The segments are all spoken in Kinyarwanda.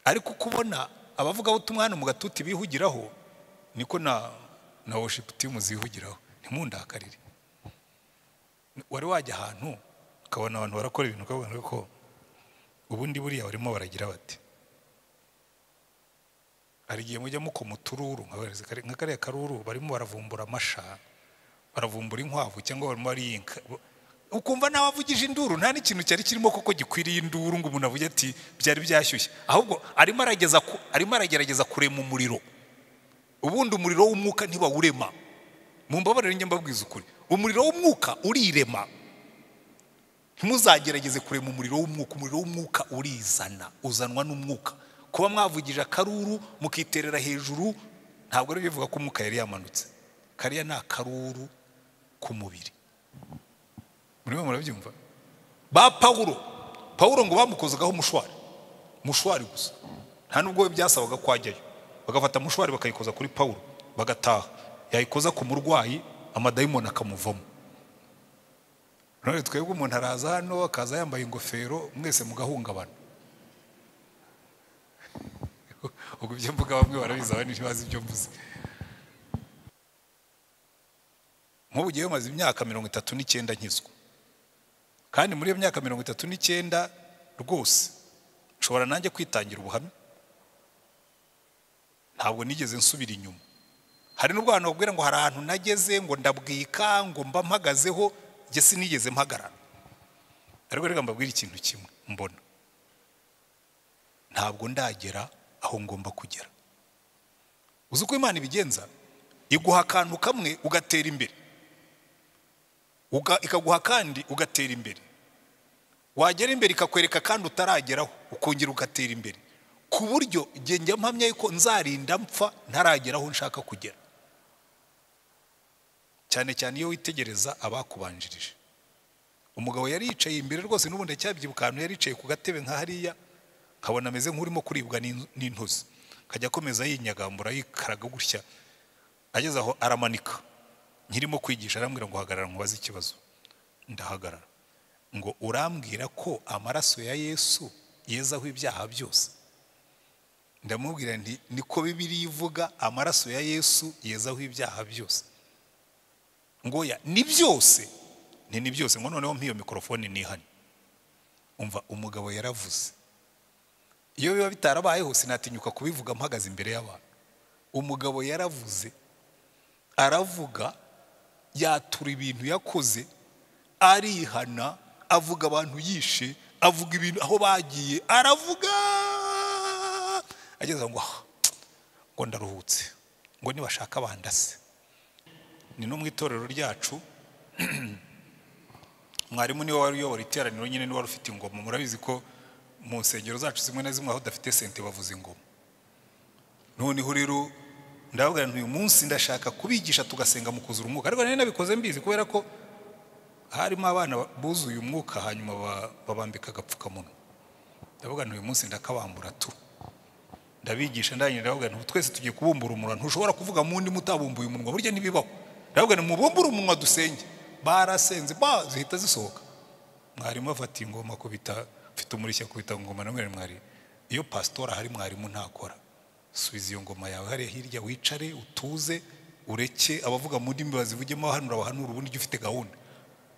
ariko kubona abavuga ubutumwa hano mu gatuti bihugiraho niko na worship team zihugiraho. Ntimundakarire. Wari wajya ahantu ukabona abantu barakora ibintu ukabona ko ubundi buriya barimo baragira bati, hari igihe mujya mukoma utururu nka kariya karuru barimo baravumbura amasha, baravumbura inkwavu cyangwa barimo bariyinka, ukumva nawe avugije induru nta n'ikintu cyari kirimo koko gikwiriye induru ngo umuntu avuge ati byari byashyushye, ahubwo arimo aragerageza kurema umuriro. Ubundi umuriro w'umwuka ntibawurema. Mumbabarire njye mbabwiza ukuri, umuriro w'umwuka urirema. Ntimuzagerageze kurema umuriro w'umwuka. Umuriro w'umwuka urizana, uzanwa n'umwuka. Kuba mwavugije akaruru mukiterera hejuru ntabwo ari bivuga ko umwuka yari yamanutse. Kariya ni akaruru k'umubiri. Murimo murabyumva? Ba Pawulo ngo bamukozagaho mushwari gusa, nta nubwo byasabaga kwajyayo. Bagafata mushwari bakayikoza kuri Pawulo bagataha, yayikoza ku murwayi amadayimoni akamuvamo. None twebwe umuntu araza hano akaza yambaye ingofero mwese mugahungabana. Ubwo ibyo mvuga bamwe barabizi abandi ntibazi ibyo mvuze. Nk'ubu giye maze imyaka 39 nkizwa, kandi muri iyo myaka 39 rwose nshobora nanjye kwitangira ubuhamya. Ntabwo nigeze nsubira inyuma. Hari n'ubwo abantu bakubwira ngo hari ahantu nageze ngo ndabwika ngo mba mpagazeho, njye sinigeze mpagarara. Ariko reka mbabwira ikintu kimwe mbona, ntabwo ndagera aho ngomba kugera. Uzi uko Imana ibigenza? Iguha akantu kamwe ugatera imbere, ikaguha kandi ugatera imbere. Wagera imbere ikakwereka kandi utarageraho ukongera ugatera imbere, ku buryo njye mpamya yuko nzarinda mpfa ntarageraho nshaka kugera. Cyane cyane iyo witegereza abakubanjirije. Umugabo yari yicaye imbere rwose, n'ubundi cyabyibuka ahantu yari yicaye ku gatebe nka hariya, nkabona ameze nk'urimo kuribwa n'intozi, kajya akomeza yinyagambura yikaraga gutya. Ageze aho aramanika, nkirimo kwigisha arambwira ngo hagarara nkubaze ikibazo. Ndahagarara. Ngo urambwira ko amaraso ya Yesu yezaho ibyaha byose? Ndamubwira nti niko Bibiliya ivuga, amaraso ya Yesu yezaho ibyaha byose. Ngo ya ni byose? Ni byose. Ngo noneho mpiyo mikrofone nihane. Umva, umugabo yaravuze. Iyo biba bitarabayeho sinatinyuka kubivuga mpagaze imbere y'abantu. Umugabo yaravuze, aravuga, yatura ibintu yakoze, arihana, avuga abantu yishe, avuga ibintu aho bagiye, aravuga. Ageze ngo ndaruhutse, ngo nibashaka bandase. Ni no mu itorero ryacu mwarimu niwe wari uyobora iteraniro, nyine niwe wari ufite ingoma. Murabizi ko mu nsengero zacu zimwe na zimwe aho dafite sente bavuza ingoma. Noneho rero ndavuga nti uyu munsi ndashaka kubigisha tugasenga mu kuzura umwuka. Ariko nari nabikoze mbizi kubera ko harimo abana buzuye umwuka hanyuma babambika agapfukamunwa. Ndavuga nti uyu munsi ndakabambura tu, ndabigisha ndanyira. Ndavuga nti twese tugiye kubumbura umunwa, ntushobora kuvuga mu ndi mutabumbuye umunwa, burya nibibaho. Ndavuga nti mubumbura umunwa dusenge. Barasenze zihita zisohoka. Mwarimu afata ingoma kubita, mfite umurishya kubita ngoma. Namwe mwari, iyo pastora hari mwarimu ntakora, subiza iyo ngoma yawe hariya hirya, wicare utuze, ureke abavuga mu ndimi bazivugemo, abahanura abahanura, ubundi ujye ufite gahunda.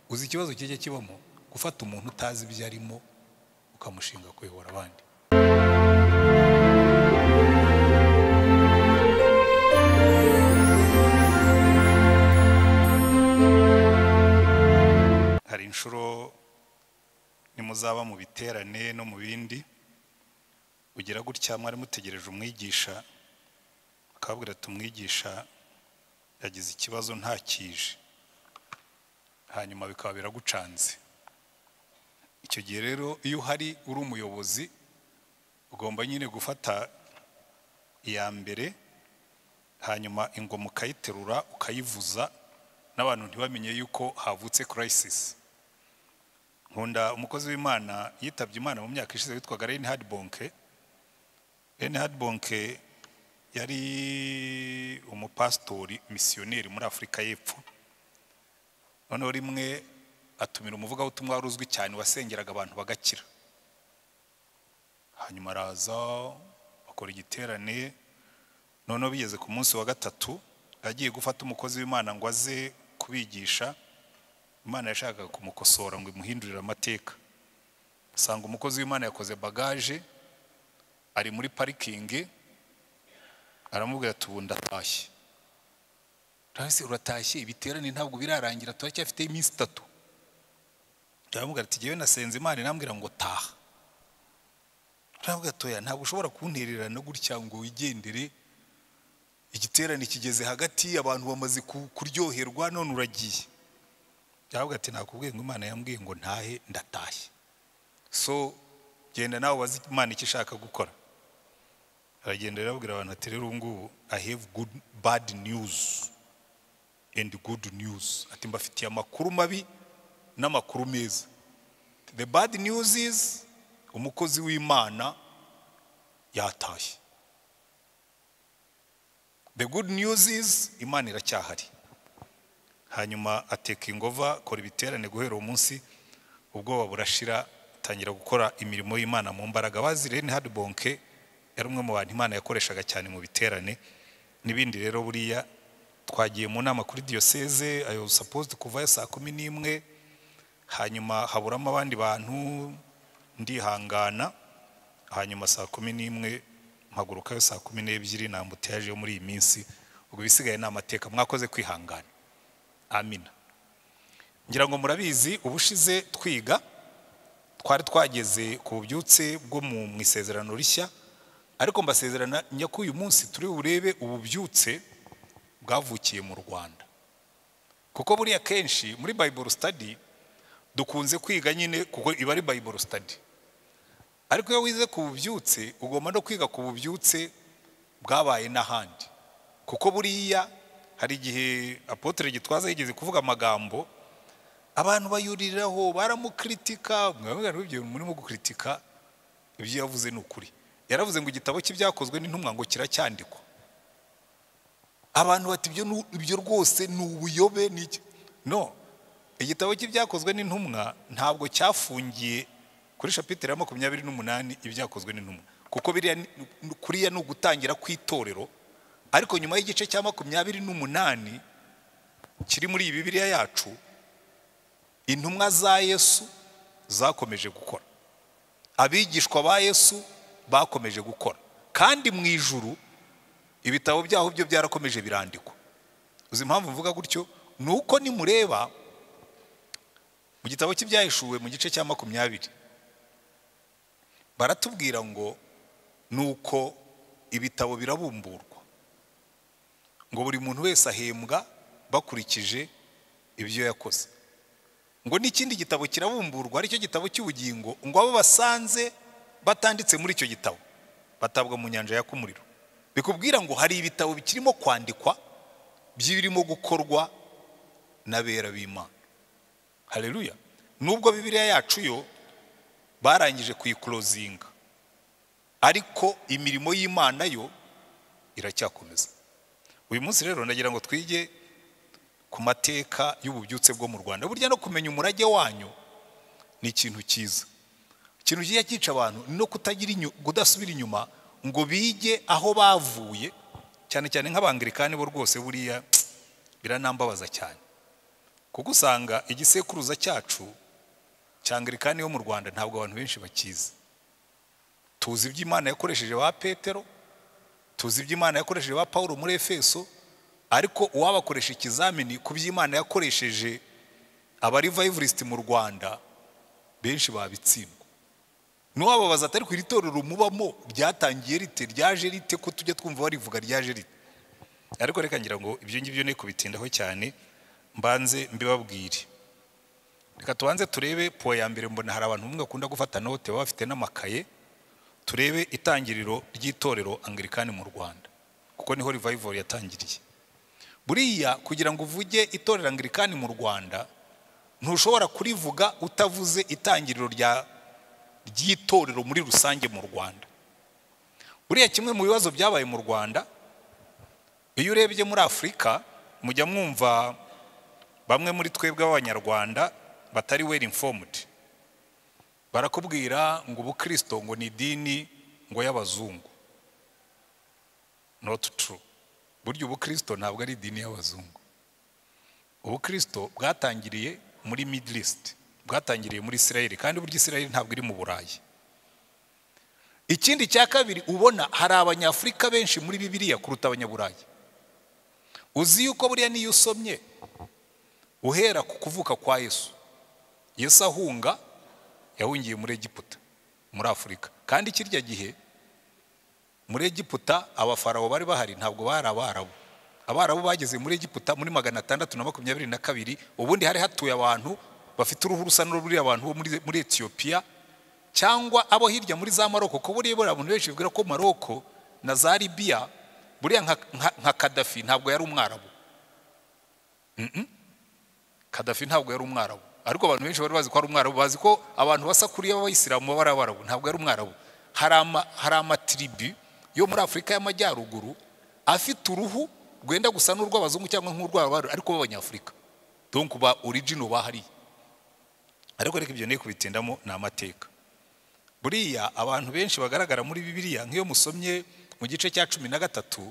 Uzi ikibazo kijya kibamo? Gufata umuntu utazi ibyo arimo ukamushinga kuyobora abandi. Hari inshuro nimuzaba mu biterane no mu bindi, ugira gutya mwari mutegereje umwigisha, akabwira ati umwigisha yagize ikibazo ntakije, hanyuma bikaba biragucanze. Icyo gihe rero iyo hari uri umuyobozi ugomba nyine gufata iya mbere, hanyuma ingoma ukayiterura ukayivuza, n'abantu ntibamenye yuko havutse crisis. Nkunda umukozi w'Imana yitabye Imana mu myaka ishize witwaga Reinhard Bonke. Reinhard Bonke yari umupastori missionnaire muri Afrika y'Epfo. Noneho rimwe atumira umuvugabutumwa wari uzwi cyane wasengeraga abantu bagakira. Hanyuma araza bakora igiterane. Noneho bigeze ku munsi wa gatatu agiye gufata umukozi w'Imana ngo aze kubigisha, Imana yashakaga kumukosora ngo imuhindurire amateka. Asanga umukozi w'Imana yakoze bagaje ari muri parikingi, aramubwira ati ubu ndatashye. Rase uratashye, ibiterane ntabwo birarangira, turacyafite iminsi 3. Aramubwira ati jewe nasenze Imana inambwira ngo taha. Aramubwira toya ntabwo ushobora kuntererana gutya ngo wigendere, igiterane kigeze hagati abantu bamaze kuryoherwa none uragiye. Aramubwira ati nakubwiye ngo Imana yambwiye ngo ntahe ndatashye, so genda nawe wazi Imana icyo ishaka gukora. Aragenda arabwira abantu ati rero ngubu I have bad news and good news. Ati mbafitiye amakuru mabi n'amakuru meza. The bad news is umukozi w'Imana yatashye. The good news is Imana iracyahari. Hanyuma ateka ingova, kora ibiterane guhera umunsi, ubwoba burashira, tangira gukora imirimo y'Imana mu mbaraga. Bazire ni Hadbonke yari umwe mu bantu Imana yakoreshaga cyane mu biterane n'ibindi. Rero buriya twagiye mu nama kuri diocese, I was supposed kuvayo saa 11, hanyuma haburamo abandi bantu ndihangana, hanyuma saa 11 mpagurukayo saa 12 nambuteyaje yo muri iyi minsi. Ubwo bisigaye n'amateka, mwakoze kwihangana. Amina. Ngira ngo murabizi ubushize twiga twari twageze ku bubyutse bwo mu isezerano rishya, ariko mbasezerana nyako uyu munsi turi urebe ububyutse bwavukiye mu Rwanda. Kuko buriya kenshi muri Bible study dukunze kwiga nyine kuko iba ari Bible study, ariko iyo wize ku bubyutse ugomba no kwiga ku bubyutse bwabaye n'ahandi. Kuko buriya hari igihe Apotre Gitwaza yigeze kuvuga amagambo abantu bayuriraho baramukritika, mwabwira ibyo murimo gukritika ibyo yavuze n'ukuri. Yaravuze ngo igitabo cy'ibyakozwe n'intumwa ngo kiracyandikwa. Abantu bati ibyo rwose ni ubuyobe n'iki. No, igitabo cy'ibyakozwe n'intumwa ntabwo cyafungiye kuri chapitre ya 28 ibyakozwe n'intumwa, kuko biriya kuriya no gutangira kwitorero. Ariko nyuma y'igice cya 28 kiri muri Bibiliya yacu, intumwa za Yesu zakomeje gukora, abigishwa ba Yesu bakomeje gukora, kandi mu ijuru ibitabo byaho byo byarakomeje birandikwa. Uzi impamvu mvuga gutyo? Nuko nimureba mu gitabo cy'ibyahishuwe mu gice cya 20 baratubwira ngo nuko ibitabo birabumburwa, ngo buri muntu wese ahembwa bakurikije ibyo yakoze. Ngo n'ikindi gitabo kirabumburwa, aricyo gitabo cy'ubugingo, ngo abo basanze batanditse muri icyo gitabo batabwa mu nyanja yaka umuriro. Bikubwira ngo hari ibitabo bikirimo kwandikwa byirimo gukorwa n'abera b'Imana. Haleluya. Nubwo Bibiliya yacu yo barangije kuyiklozinga, ariko imirimo y'Imana yo iracyakomeza. Uyu munsi rero ndagira ngo twige ku mateka y'ububyutse bwo mu Rwanda. Burya no kumenya umurage wanyu ni ikintu cyiza. Ikintu kiya cyica abantu no kudasubira inyuma ngo bige aho bavuye, cyane cyane nk'abangilikani bo rwose buriya biranambabaza cyane. Kuko usanga igisekuruza cyacu cy'Angilikani yo mu Rwanda ntabwo abantu benshi bakizi. Tuzi iby'Imana yakoresheje ba Petero, tuzi iby'Imana yakoresheje ba Paulo muri Efeso, ariko uwabakoresha ikizamini ku by'Imana yakoresheje aba revivalist mu Rwanda benshi babitsindwa. Nuwababaza atari ku itorero mubamo ryatangiye rite, ryaje rite, ko tujye twumva barivuga ryaje rite. Ariko reka ngira ngo ibyo ngibyo ne kubitindaho cyane, mbanze mbibabwire. Reka tubanze turebe po ya mbere. Mbona hari abantu umwe akunda gufata note baba bafite n'amakaye. Turebe itangiriro ry'itorero Anglikani mu Rwanda, kuko niho revival yatangiriye. Buriya kugira ngo uvuge itorero Anglikani mu Rwanda ntushobora kurivuga utavuze itangiriro ry'itorero muri rusange mu Rwanda. Buriya kimwe mu bibazo byabaye mu Rwanda, iyo urebye muri Afrika mujya mwumva bamwe muri twebwe b'Abanyarwanda batari well informed, barakubwira ngo ubukristo ngo ni idini ngo y'abazungu. not true. Burya ubukristo ntabwo ari idini y'abazungu. Ubukristo bwatangiriye muri Middle East, bwatangiriye muri Israel, kandi burya Israel ntabwo iri mu Burayi. Ikindi cya kabiri, ubona hari abanyafrika benshi muri Bibiliya kuruta abanyaburayi. Uzi yuko buriya niyo usomye uhera ku kuvuka kwa Yesu, Yesu ahunga yahungiye muri Egiputa, muri Afurika. Kandi kirya gihe muri Egiputa abafarawo bari bahari ntabwo bari Abarabu. Abarabu bageze muri Egiputa muri 622. Ubundi hari hatuye abantu bafite uruhu rusa n'ururi abantu bo muri Ethiopia cyangwa abo hirya muri za Maroko. Ko buriya abantu benshi bivuga ko Maroko na za Libya buriya nka Gaddafi ntabwo yari umwarabu. Gaddafi ntabwo yari umwarabu, ariko abantu benshi bari bazi ko ari umwarabu. Bazi ko abantu basa kuri y'abayisilamu bari Abarabu, ntabwo yari umwarabu. Hari amatribu yo muri Afurika y'Amajyaruguru afite uruhu rwenda gusa n'urw'abazungu cyangwa nk'urw'Abarabu, ariko b'Abanyafurika, donc ba original bahari. Ariko reka ibyo ne kubitendamo na amateka. Buriya abantu benshi bagaragara muri Bibiliya, nk'iyo musomye mu gice cya 13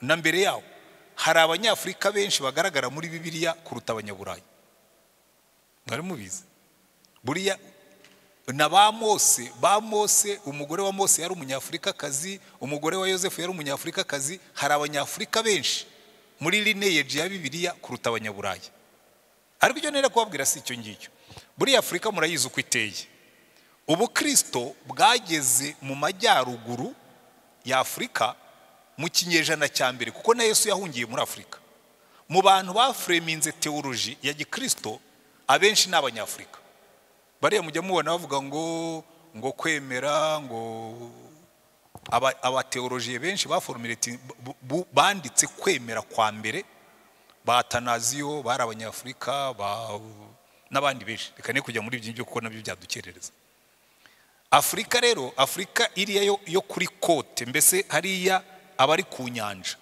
na mbere yawo, hari Abanyafurika benshi bagaragara muri Bibiliya kuruta Abanyaburayi. Mwari mubizi? Buriya na ba Mose, umugore wa Mose yari umunyafurika kazi, umugore wa Yosefu yari umunyafurika kazi. Hari Abanyafurika benshi muri lineage ya Bibiliya kuruta Abanyaburayi. Ariko icyo nera kubabwira si icyo ngicyo. Buriya Afurika murayizi uko iteye. Ubukristo bwageze mu majyaruguru ya Afurika mu kinyejana cya mbere, kuko na Yesu yahungiye muri Afurika. Mu bantu bafreminze theology ya gikristo abenshi ni Abanyafurika. Bariya mujya mubona bavuga ngo kwemera, ngo abateologiye benshi baformulate banditse kwemera kwa mbere, ba Atanaziyo bari Abanyafurika, n'abandi benshi. Reka ne kujya muri ibyo kuko nabyo byadukerereza. Afurika rero, Afurika iriya yo kuri kote, mbese hariya abari ku nyanja,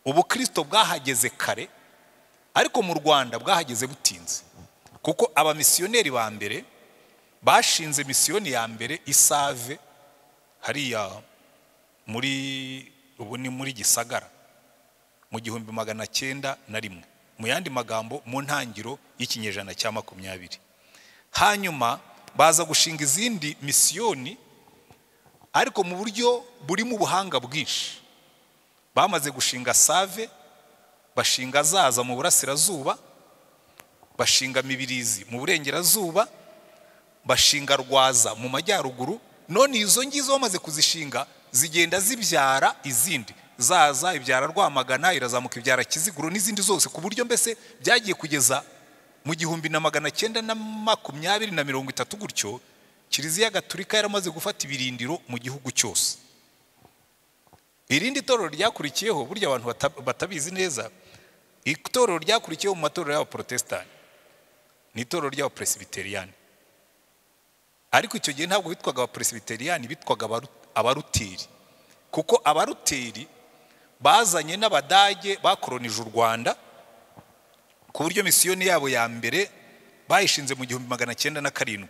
ubukristo bwahageze kare, ariko mu Rwanda bwahageze butinze. Kuko abamisiyoneri ba mbere bashinze misiyoni ya mbere Isave hariya ubu ni muri Gisagara mu 1901. Mu yandi magambo mu ntangiro y'ikinyejana cya 20. Hanyuma baza gushinga izindi misiyoni, ariko mu buryo buri mu buhanga bwinshi. Bamaze gushinga Save, bashinga Zaza mu burasirazuba, bashinga Mibirizi mu burengerazuba, bashinga Rwaza mu majyaruguru. None izo ngizo bamaze kuzishinga zigenda zibyara izindi. Zaza ibyara Rwamagana, irazamuka ibyara Kiziguro n'izindi zose, ku buryo mbese byagiye kugeza mu 1920 gutyo Kiliziya Gatolika yaramaze gufata ibirindiro mu gihugu cyose. Irindi torero ryakurikiyeho, burya abantu batabizi neza, itorero ryakurikiyeho mu matorero y'Abaprotestani ni itorero ry'Abapresbiteriyani. Ariko icyo gihe ntabwo bitwaga Abapresbiteriyani, bitwaga Abaruteri, kuko Abaruteri bazanye n'Abadage bakolonije u Rwanda, ku buryo misiyoni yabo ya mbere bayishinze mu 1907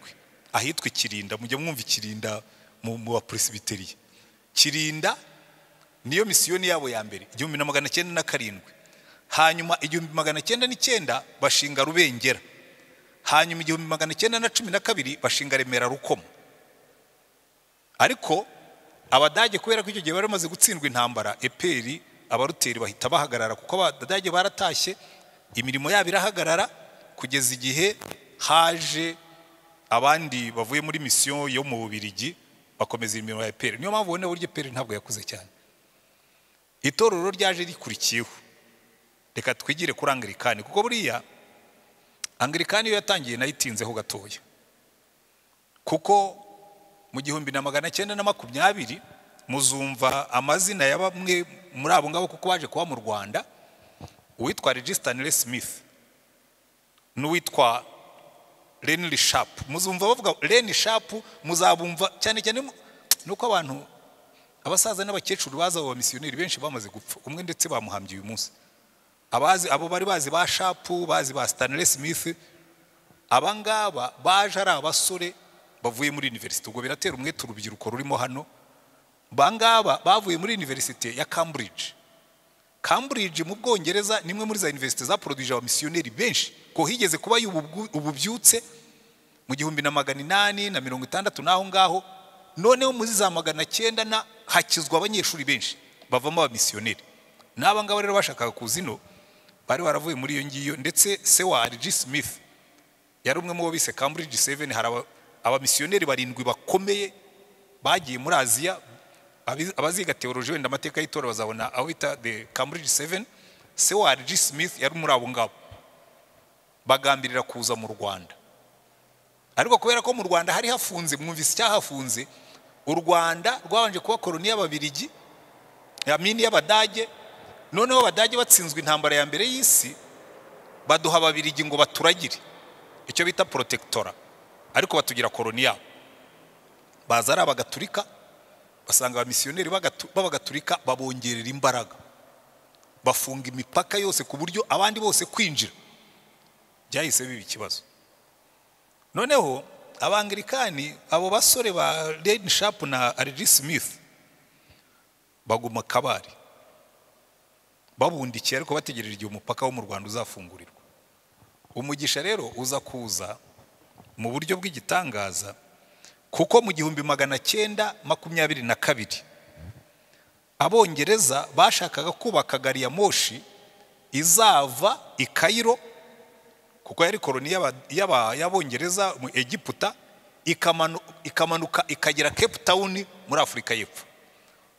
ahitwa Kirinda. Mujye mwumva Kirinda mu Bapresbiteriya. Kirinda niyo misiyoni yabo ya mbere 1907. Hanyuma 1909 bashinga Rubengera. Hanyuma 1912 bashinga Remera Rukomo. Ariko Abadage kubera ko icyo gihe bari bamaze gutsindwa intambara, eperi Abaruteri bahita bahagarara, kuko Abadage baratashye, imirimo yabo irahagarara, kugeza igihe haje abandi bavuye muri misiyo yo mu Bubiligi bakomeza imirimo ya eperi. Niyo mpamvu ubona buryo eperi ntabwo yakuze cyane. Itorero ryaje rikurikiyeho. Reka twigire kuri Anglikani, kuko buriya Anglikani yo yatangiye nayitinzeho gatoya, kuko mu 1920 muzumva amazina ya bamwe muri abo ngabo kuko baje kuba mu Rwanda, uwitwa Register Smith n'uwitwa Lenny Sharp. Muzumva bavuga Lenny Sharp, muzabumva cyane cyane nuko abantu abasaza n'abakecuru baza abo misiyoneri benshi bamaze gupfa, umwe ndetse bamuhambye uyu munsi. Abo bari bazi ba Sharp, bazi ba Stanley Smith, abangaba baje ari abasore bavuye muri university. Ubwo biratera umwete urubyiruko rurimo hano, bangaba bavuye muri universite ya Cambridge. Cambridge mu Bwongereza nimwe muri za universite za produce abamisiyoneri benshi, ko higeze kuba ububyutse mu 1860 naho ngaho, noneho muri za 900 na hakizwa abanyeshuri benshi bavamo abamisiyoneri. N'aba ngabo rero bashakaga kuzino bari baravuye muri iyo ngiyo, ndetse se wa RG Smith yari umwe mu bo bise Cambridge 7. Hari abamisiyoneri barindwi bakomeye bagiye muri Aziya. Abaziga teoloji wenda amateka y'itora bazabona aho bita the Cambridge 7. Se wa RG Smith yari muri abo ngabo bagambirira kuza mu Rwanda, ariko kubera ko mu Rwanda hari hafunze, mwumvise cyahafunze, u Rwanda rwabanje kuba koloni y'Ababiligi, yamini y'Abadage. Noneho Abadage batsinzwe intambara ya mbere y'isi, baduha Ababiligi ngo baturagire, icyo bita protectora, ariko batugira koloni yabo. Baza ari Abagatulika, basanga abamisiyoneri b'Abagatulika babongerera imbaraga, bafunga imipaka yose ku buryo abandi bose kwinjira byahise biba ikibazo. Noneho Abangilikani, abo basore ba Len Sharp na RG Smith baguma Kabare babundikiye, ariko bategereje igihe umupaka wo mu Rwanda uzafungurirwa. Umugisha rero uza kuza mu buryo bw'igitangaza, kuko mu 1922 Abongereza bashakaga kubaka gari ya moshi izava i Cairo, kuko yari koloni y'Abongereza mu Egiputa, ikamanuka ikagera Cape Town muri Afrika y'Epfo.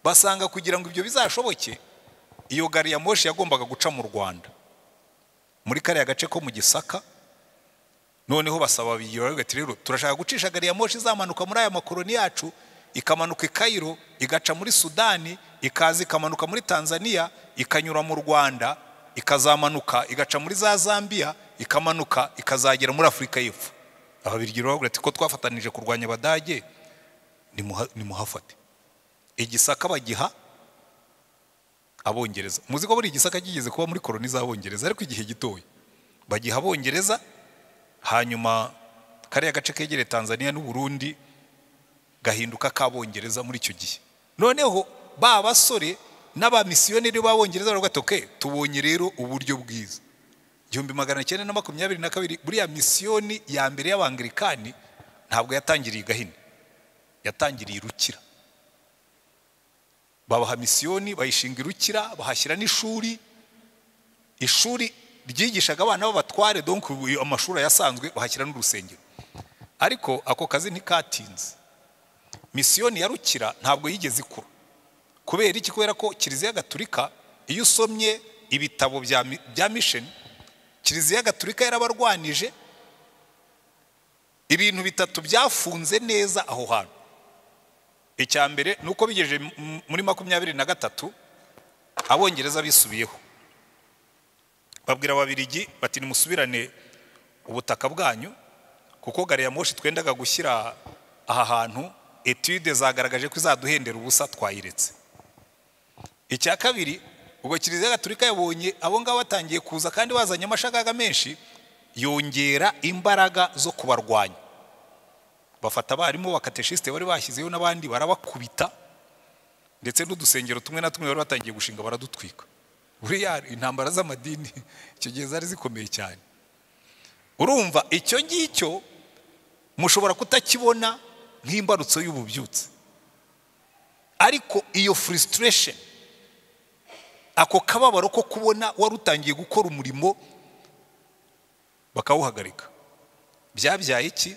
Basanga kugira ngo ibyo bizashoboke, iyo gari ya moshi yagombaga guca mu Rwanda muri kariya gace ko mu Gisaka. Noneho basaba bigira bati rero turashaka gucisha gari ya moshi izamanuka muri aya makoloni yacu, ikamanuka i Cairo, igaca muri Sudani, ikaza ikamanuka muri Tanzania, ikanyura mu Rwanda, ikazamanuka igaca muri za Zambia, ikamanuka ikazagera muri Afrika y'Epfo. Ababiligi bavuga ati ko twafatanije kurwanya Abadage, nimuhafate. Igisaka bagiha Abongereza. Muzi ko buri Gisaka kigeze kuba muri koloni z'Abongereza, ariko igihe gitoya bagiha Abongereza. Hanyuma kariya gace kegereye Tanzania n'u Burundi gahinduka k'Abongereza muri icyo gihe. Noneho ba basore n'abamisiyoneri b'Abongereza baravuga ati okay, tubonye rero uburyo bwiza. 1922 buriya misiyoni ya mbere y'Abangilikani ntabwo yatangiriye Gahini, yatangiriye Rukira. Babaha misiyoni, bayishinga Rukira, bahashyira n'ishuri. Ishuri ryigishaga abana b'abatware, donc amashuri yasanzwe, bahashyira n'urusengero. Ariko ako kazi ntikatinze. Misiyoni ya Rukira ntabwo yigeze ikura. Kubera iki? Kubera ko Kiliziya Gatulika, iyo usomye ibitabo bya mission, Kiliziya Gatulika yarabarwanije. Ibintu bitatu byafunze neza aho hantu. Icya mbere nuko bigeje muri 23 Abongereza bisubiyeho, babwira Ababiligi bati nimusubirane ubutaka bwanyu, kuko gari ya moshi twendaga gushyira aha hantu, etude zagaragaje ko izaduhendera ubusa, twayiretse. Icya kabiri, ubwo Kiliziya Gatulika yabonye abo ngabo batangiye kuza kandi bazanye amashagaga menshi, yongera imbaraga zo kubarwanya. Bafata abarimu bakateshiste bari bashyizeho n'abandi barabakubita, ndetse n'udusengero tumwe na tumwe bari batangiye gushinga baradutwika. Buriya intambara z'amadini icyo gihe zari zikomeye cyane. Urumva icyo ngicyo mushobora kutakibona nk'imbarutso y'ububyutse, ariko iyo frustration, ako kababaro ko kubona wari utangiye gukora umurimo bakawuhagarika, byabyaye iki?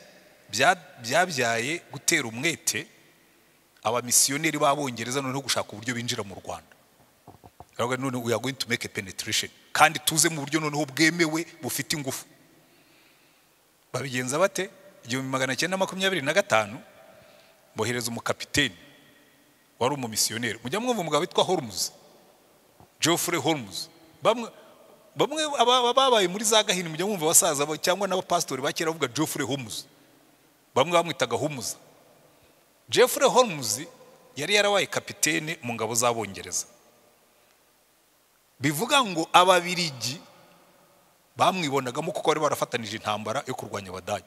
Byabyaye gutera umwete abamisiyoneri b'Abongereza noneho gushaka uburyo binjira mu Rwanda. Aravuga none we are going to make a penetration, kandi tuze mu buryo noneho bwemewe bufite ingufu. Babigenza bate? 1925 bohereza umukapiteni wari umumisiyoneri. Mujya mwumva umugabo witwa Holmes, Geoffrey Holmes. Bamwe ababaye muri za Gahini mujya mwumva abasaza cyangwa n'abapastori bakera bavuga Geoffrey Holmes, bamwe bamwitaga Holmes. Geoffrey Holmes yari yarabaye kapiteni mu ngabo z'Abongereza. Bivuga ngo Ababiligi bamwibonagamo kuko bari barafatanije intambara yo kurwanya Abadage.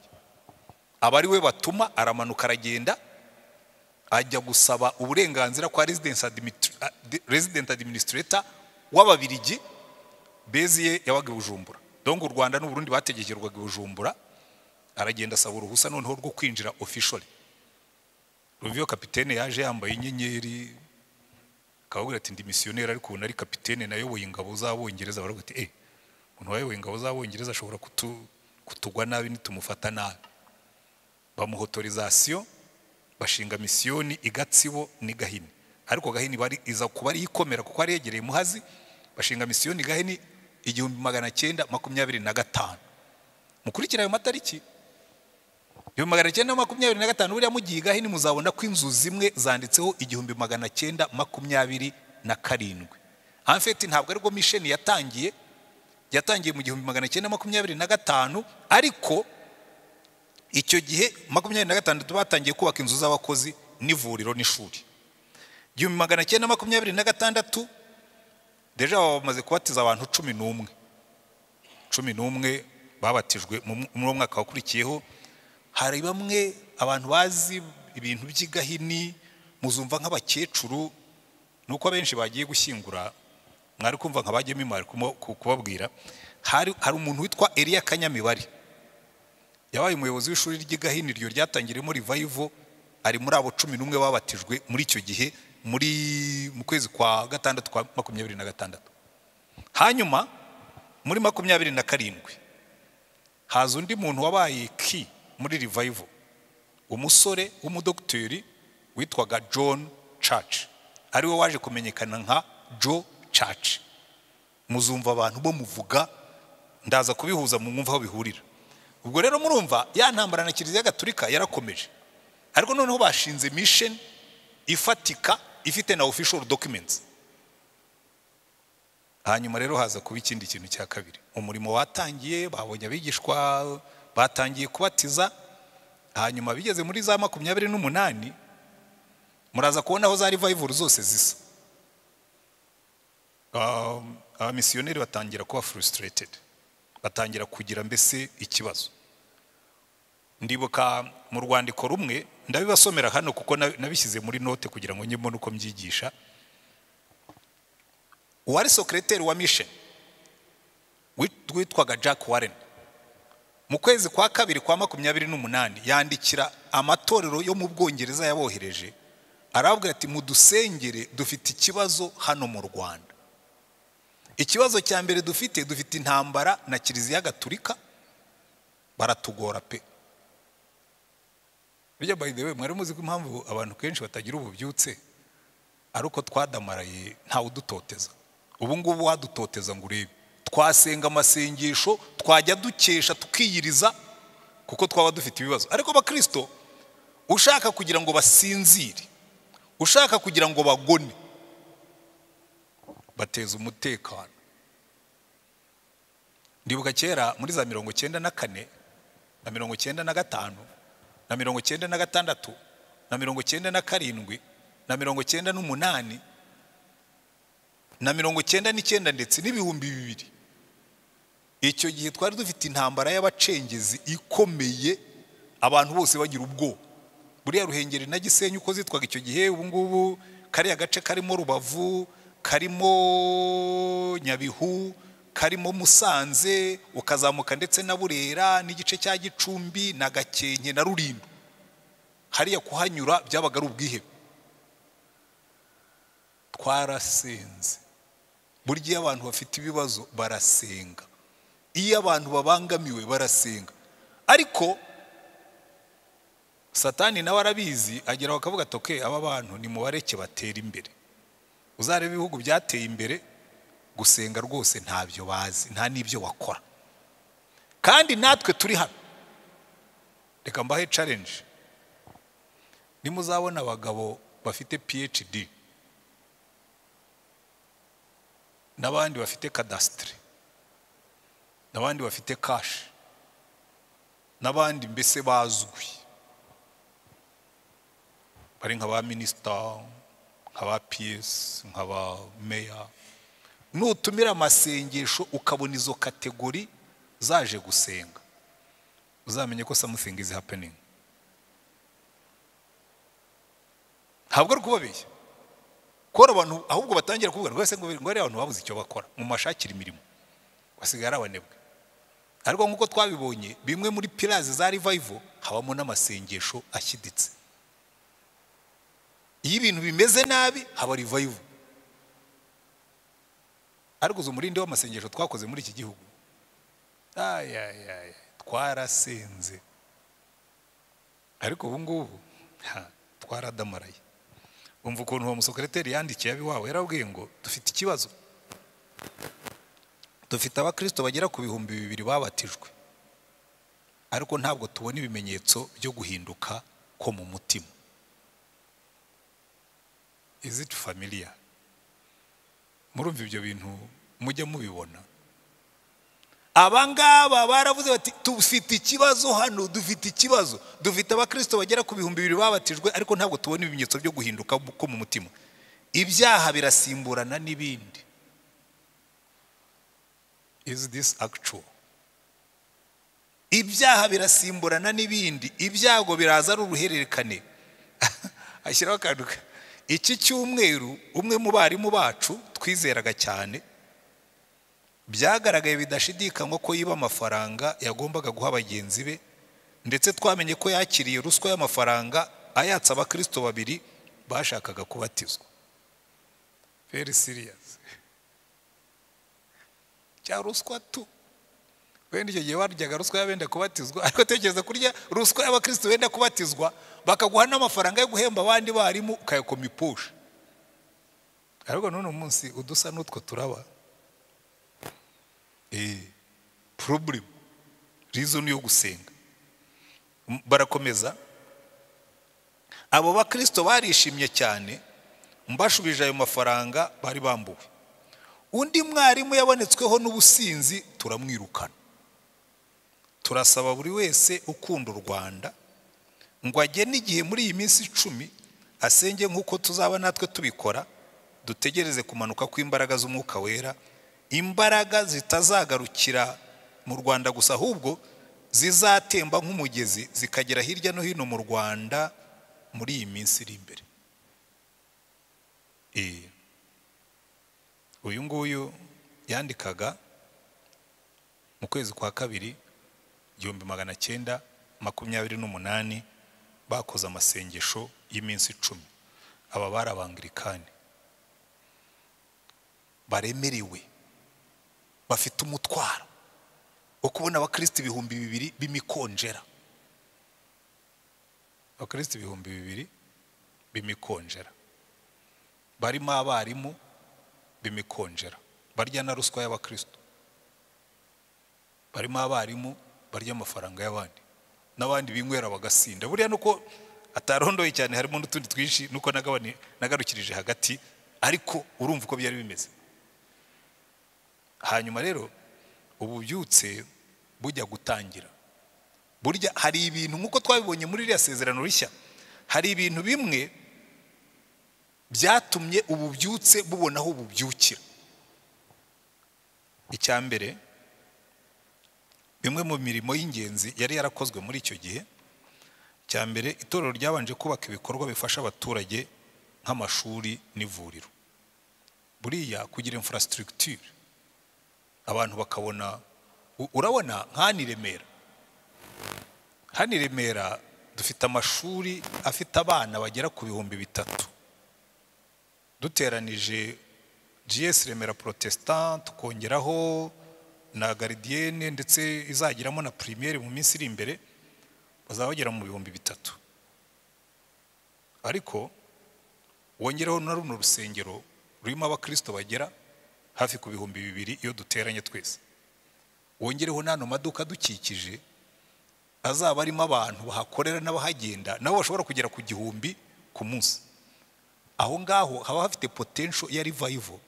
Abari we batuma aramanuka aragenda, ajya gusaba uburenganzira kwa resident administrator w'Ababiligi Beziye yabaga i Bujumbura. Donc u Rwanda n'u Burundi bategekerwaga i Bujumbura, aragenda asaba uruhusa noneho rwo kwinjira officially. Ruvyo kapitene yaje yambaye inyenyeri, akabwira ati ndi missionnaire ariko nari kapitene nayoboye ingabo z'Abongereza. Baravuga ati umuntu wayoboye ingabo z'Abongereza ashobora kutugwa nabi nitumufata nabi. Bamuha autorisation, bashinga misiyoni i Gatsibo ni Gahini. Ariko Gahini bari iza kuba ari ikomera kuko ari yegereye Muhazi. Bashinga misiyoni Gahini 1925. Mukurikira ayo matariki 1925 buriya mugiye Gahini muzabona ko inzu zimwe zanditseho 1927. En fait ntabwo ariko mission yatangiye mu 1925, ariko icyo gihe 26 batangiye kubaka inzu z'abakozi n'ivuriro n'ishuri. 1926 deja bamaze kubatiza abantu 11 babatijwe mu mwaka wakurikiyeho. Hari bamwe abantu bazi ibintu by'Igahini muzumva nk'abakecuru, nuko abenshi bagiye gushyingura mwari kumva nk'abagemi mwari kubabwira. Hari umuntu witwa Elia Kanyamibari yabaye umuyobozi w'ishuri ry'Igahini ryo ryatangiremo revival, ari muri abo 11 babatijwe muri icyo gihe mu kwezi kwa gatandatu kwa 26. Hanyuma muri 27 haza undi muntu wabaye ki muri revival, umusore w'umudoktori witwaga John Church, ari we waje kumenyekana nka Joe Church. Muzumva abantu bo muvuga, ndaza kubihuza mu mwumva aho bihurira. Ubwo rero murumva ya ntambara na Kiliziya Gatolika yarakomeje, ariko noneho bashinze mission ifatika ifite na official documents. Hanyuma rero haza kuba ikindi kintu cya kabiri. Umurimo watangiye, babonye abigishwa batangiye kubatiza. Hanyuma bigeze muri za 28 muraza kubona aho za revival zose zisa. Abamisiyoneri batangira kuba frustrated, batangira kugira mbese ikibazo. Ndibuka mu rwandiko rumwe ndabibasomera hano kuko nabishyize muri note kugira ngo nyibone uko mbyigisha. Uwari secretary wa mission witwaga Jack Warren mu kwezi kwa kabiri kwa 28 yandikira amatorero yo mu Bwongereza yabohereje, arabwira ati mudusengere dufite ikibazo hano mu Rwanda. Ikibazo cya mbere dufite intambara na Kiliziya Gatolika, baratugora pe. Bijya by the way mwari muzi ko impamvu abantu kenshi batagira ububyutse aruko twadamaraye nta udutoteza. Ubu ngubu wadutoteza ngo urebe, twasenga amasengesho twajya dukesha tukiyiriza kuko twaba dufite ibibazo. Ariko bakristo ushaka kugira ngo basinzire, ushaka kugira ngo bagone, bateza umutekano. Ndibuka kera muri za 94 na 95 na 96 na 97 na 97 na 7 na 98 na 99 ndetse n'ibihumbi 2000. Icyo gihe twari dufite intambara y'abacengezi ikomeye, abantu bose bagira ubwo. Buriya Ruhengeri na Gisenyi uko zitwaga icyo gihe, ubu ngubu kari agace karimo Rubavu, karimo Nyabihu, karimo Musanze, ukazamuka ndetse na Burera n'igice cya Gicumbi na Gakenke na Rulindo. Hariya kuhanyura byabaga ari ubwihebe. Twarasenze. Burya abantu bafite ibibazo barasenga, iyo abantu babangamiwe barasenga. Ariko Satani nawe arabizi, agira bakavuga ati aba bantu ni mubareke batera imbere. Uzareba ibihugu byateye imbere gusenga rwose ntabyo bazi, nta nibyo bakora. Kandi natwe turi hano, reka mbahe challenge. Nimuzabona abagabo bafite PhD n'abandi bafite cadastre, n'abandi bafite cash, n'abandi mbese bazwi, bari nk'aba minister, nk'aba PS, nk'aba mayor, nutumira amasengesho ukabona izo kategori zaje gusenga, uzamenye ko something is happening. ntabwo ari kubabeshya kora abantu ahubwo batangira kuvuga rwose ngo ari abantu babuze icyo bakora mu mashakira imirimo basigara abanebwe. Ariko nkuko twabibonye bimwe muri pillars za revival habamo n'amasengesho ashyiditse. Iyo ibintu bimeze nabi haba revival. Ariko umurindi w'amasengesho twakoze muri iki gihugu twarasenze, ariko ubu ngubu twaradamaraye. Umva ukuntu uwo musekreteri yandikiye abiwawe, yarabwiye ngo dufite ikibazo, dufite abakristo bagera ku 2,000 babatijwe, ariko ntabwo tubona ibimenyetso byo guhinduka ko mu mutima. Is it familiar? Murumva ibyo bintu mujya mubibona? Abangaba baravuze bati dufite ikibazo hano, dufite ikibazo, dufite abakristo bagera ku 2,000 babatijwe, ariko ntabwo tubona ibimenyetso byo guhinduka ko mu mutima. Ibyaha birasimburana n'ibindi. Is this actual? Ibyaha birasimburana n'ibindi, ibyago biraza ari uruhererekane. Ashyiraho akaduka. Iki cyumweru umwe mu barimu bacu twizeraga cyane, byagaragaye bidashidikanywa ko yiba amafaranga yagombaga guha abagenzi be, ndetse twamenye ko yakiriye ruswa y'amafaranga ayatsa abakristo 2 bashakaga kubatizwa. Very serious. Cya ruswa tu. Wenda icyo gihe waryaga ruswa y'abenda kubatizwa, ariko tekereza kurya ruswa y'abakristo benda kubatizwa bakaguha n'amafaranga yo guhemba abandi barimu ukayakoma ipusha. Ariko none umunsi udusa n'utwo turaba problem reason yo gusenga. Barakomeza, abo bakristo barishimye cyane, mbashubije ayo mafaranga bari bambuwe. Undi mwarimu yabonetsweho n'ubusinzi turamwirukana. Turasaba buri wese ukunda u Rwanda ngo agene igihe muri iyi minsi 10 asenge nk'uko tuzaba natwe tubikora, dutegereze kumanuka kw'imbaraga z'umwuka wera, imbaraga zitazagarukira mu Rwanda gusa, ahubwo zizatemba nk'umugezi zikagera hirya no hino mu Rwanda muri iyi minsi iri imbere. Uyu nguyu yandikaga mu kwezi kwa 2 1928 bakoze amasengesho y'iminsi 10. Aba bari abangirikani baremerewe, bafite umutwaro wo kubona abakristo 2,000 b'imikonjera. Abakristo 2,000 b'imikonjera barimo abarimu b'imikonjera barya na ruswa y'abakristo, barimo abarimu barya amafaranga y'abandi, n'abandi binywera bagasinda. Buriya nuko atarondoye cyane, harimo n'utundi twinshi nuko nagarukirije hagati, ariko urumva uko byari bimeze. Hanyuma rero ububyutse bujya gutangira, burya hari ibintu nkuko twabibonye muri iriya sezerano rishya, hari ibintu bimwe byatumye ububyutse bubonaho ububyukira. Icyambere, bimwe mu mirimo y'ingenzi yari yarakozwe muri icyo gihe. Cyambere, itorero ryabanje kubaka ibikorwa bifasha abaturage nk'amashuri n'ivuriro. Buriya kugira infrastructure abantu bakabona, urabona nk'ani Remera. Hani Remera dufite amashuri afite abana bagera ku 3,000. Duteranije GS Remera Protestant, tukongeraho na Gardienne, ndetse izagiramo na primaire mu minsi iri imbere, bazaba bagera mu 3,000. Ariko wongeraho na runo rusengero rurimo abakristo bagera hafi ku 2,000 iyo duteranye twese. Wongereho nano maduka dukikije azaba arimo abantu bahakorera n'abahagenda, nabo bashobora kugera ku 1,000 ku munsi. Aho ngaho haba hafite potential ya revival,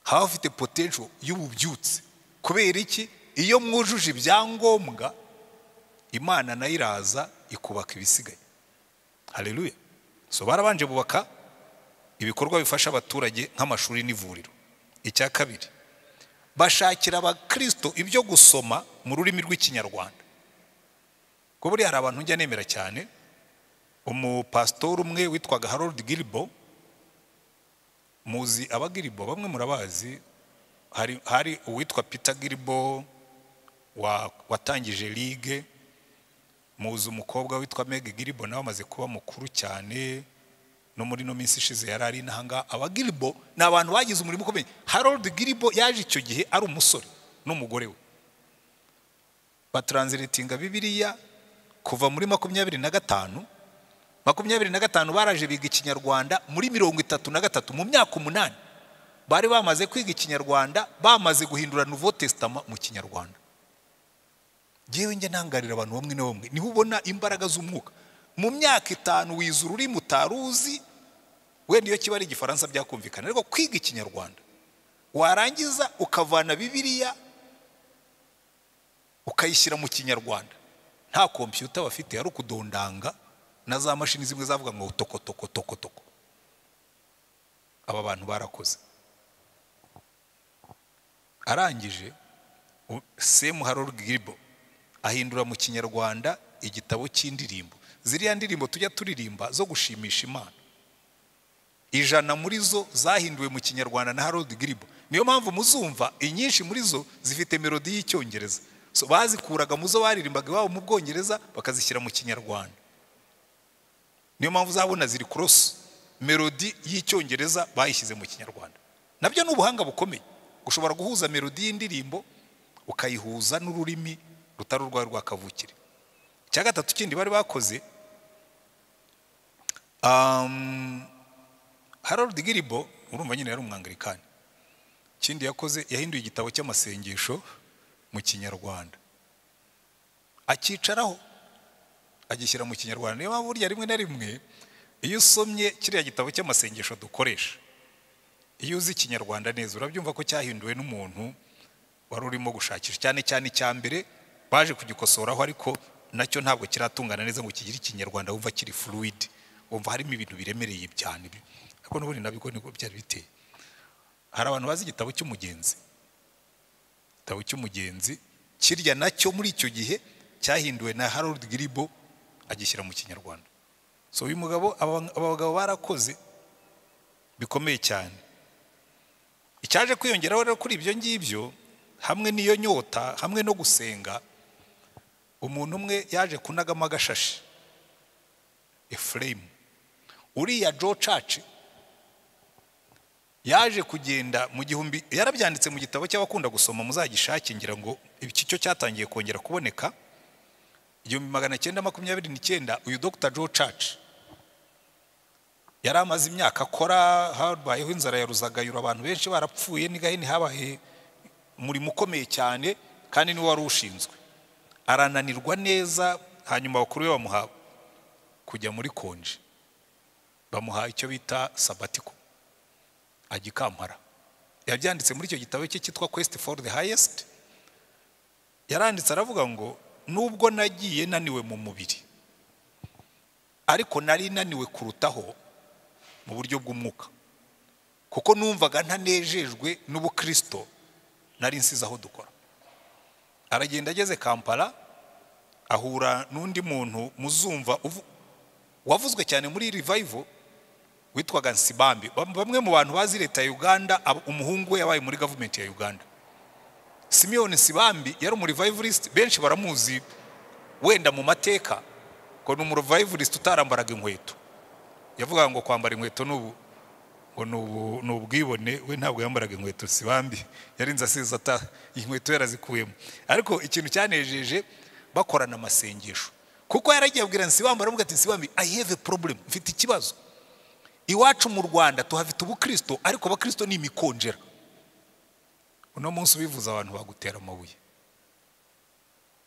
haba hafite potential y'ububyutse. Kubera iki? Iyo mwujuje ibyangombwa, Imana nayo iraza ikubaka ibisigaye. Haleluya. So barabanje bubaka ibikorwa bifasha abaturage nk'amashuri n'ivuriro. Icya kabiri, bashakira abakristo ibyo gusoma mu rurimi rw'Ikinyarwanda. Ko buri hari abantu njya nemera cyane, umupasitori umwe witwaga Harold Gilbo, muzi abagiribo bamwe murabazi, hari uwitwa Peter Gilbo watangije ligue, muzi umukobwa witwa Meg Gilbo nawe amaze kuba mukuru cyane, no muri no minsi ishize yarari nahanga. Abagiribo ni abantu bagize umurimo ukomeye. Harold Gilbo yaje icyo gihe ari umusore n'umugore we, batranslatinga Bibiliya kuva muri 25 baraje biga ikinyarwanda muri 33 mu myaka 8 bari bamaze kwiga ikinyarwanda, bamaze guhindura Nouveau Testament mu kinyarwanda. Jewe nge ntangarira abantu bamwe na bamwe niho ubona imbaraga z'umwuka. Mu myaka 5 wizura uri mutaruzi, wenda iyo kiba ari igifaransa byakumvikana, ariko kwiga ikinyarwanda warangiza ukavana Bibiliya ukayishyira mu kinyarwanda, nta computer bafite, yari ukudondanga na za mashini zimwe zavuga ngo toko. Aba bantu barakoze. Arangije Semu Harold Gilbo ahindura mu kinyarwanda igitabo cy'indirimbo. Ziriya ndirimbo tujya turirimba zo gushimisha Imana, 100 muri zo zahinduwe mu kinyarwanda na Harold Gilbo. Niyo mpamvu muzumva inyinshi muri zo zifite melodi y'icyongereza. So bazikuraga muzo baririmbaga iwabo mu Bwongereza bakazishyira mu kinyarwanda. Niyo mpamvu zabona ziri cross melodi y'icyongereza bayishyize mu kinyarwanda. Nabyo ni ubuhanga bukomeye, gushobora guhuza melodi y'indirimbo ukayihuza n'ururimi rutari rwa kavukire. Cya gatatu kindi bari bakoze, Harold Gilbo urumva nyine yari umwangilikani. Kindi yakoze, yahinduye igitabo cy'amasengesho mu kinyarwanda, akicaraho agishyira mu kinyarwanda. Niyo mpamvu burya rimwe na rimwe iyo usomye kiriya gitabo cy'amasengesho dukoresha, iyo uzi ikinyarwanda neza urabyumva ko cyahinduwe n'umuntu wari urimo gushakisha. Cyane cya mbere baje kugikosoraho, ariko nacyo ntabwo kiratungana neza ngo kigire ikinyarwanda wumva kiri fluid, wumva harimo ibintu biremereye cyane. Ariko n'ubundi nabiko niko byari biteye. Hari abantu bazi igitabo cy'umugenzi. Igitabo cy'umugenzi kirya nacyo muri icyo gihe cyahinduwe na Harold Gilbo agishyira mu kinyarwanda. So uyu mugabo, abagabo barakoze bikomeye cyane. Icyaje kwiyongeraho rero kuri ibyo ngibyo, hamwe n'iyo nyota, hamwe no gusenga, umuntu umwe yaje kunagama agashashi, Efraimu. Uriya Joe Church yaje kugenda mu gihumbi, yarabyanditse mu gitabo cy'abakunda gusoma, muzagishake, ngira ngo iki cyo cyatangiye kongera kuboneka 1929. Uyu Dr. Joe Church yari amaze imyaka akora, habayeho inzara yaruzagayura, abantu benshi barapfuye, n'igahini habaye umurimo ukomeye cyane, kandi ni wari ushinzwe. Arananirwa neza, hanyuma bakuru be bamuha kujya muri konje, bamuha icyo bita sabatiko, agikampara. Yabyanditse muri icyo gitabo cye cyitwa Quest for the Highest. Yaranditse aravuga ngo nubwo nagiye naniwe mu mubiri, ariko nari naniwe kurutaho mu buryo bw'umwuka, kuko numvaga ntanejejwe n'ubukristo nari nsize aho dukora. Aragenda ageze Kampala, ahura n'undi muntu muzumva wavuzwe cyane muri revival witwaga Nsibambi. Bamwe mu bantu bazi leta ya Uganda, umuhungu we yabaye muri government ya Uganda. Simeon Nsibambi yari mu revivalist, benshi baramuzi wenda mu mateka ko ni revivalist utarambaraga inkweto. Yavuga ngo kwambara inkweto n'ubu ngo n'ubwibone, we ntabwo yambaraga inkweto. Nsibambi yarinze asize ata inkweto yarazikuyemo. Ariko ikintu cyanejeje, bakorana amasengesho, kuko yaragiye abwira Nsibambi, aravuga ati Nsibambi, I have a problem, mfite ikibazo. Iwacu mu Rwanda tuhafite ubukristo, ariko abakristo ni imikonjera. Uno munsi bivuza abantu bagutera amabuye,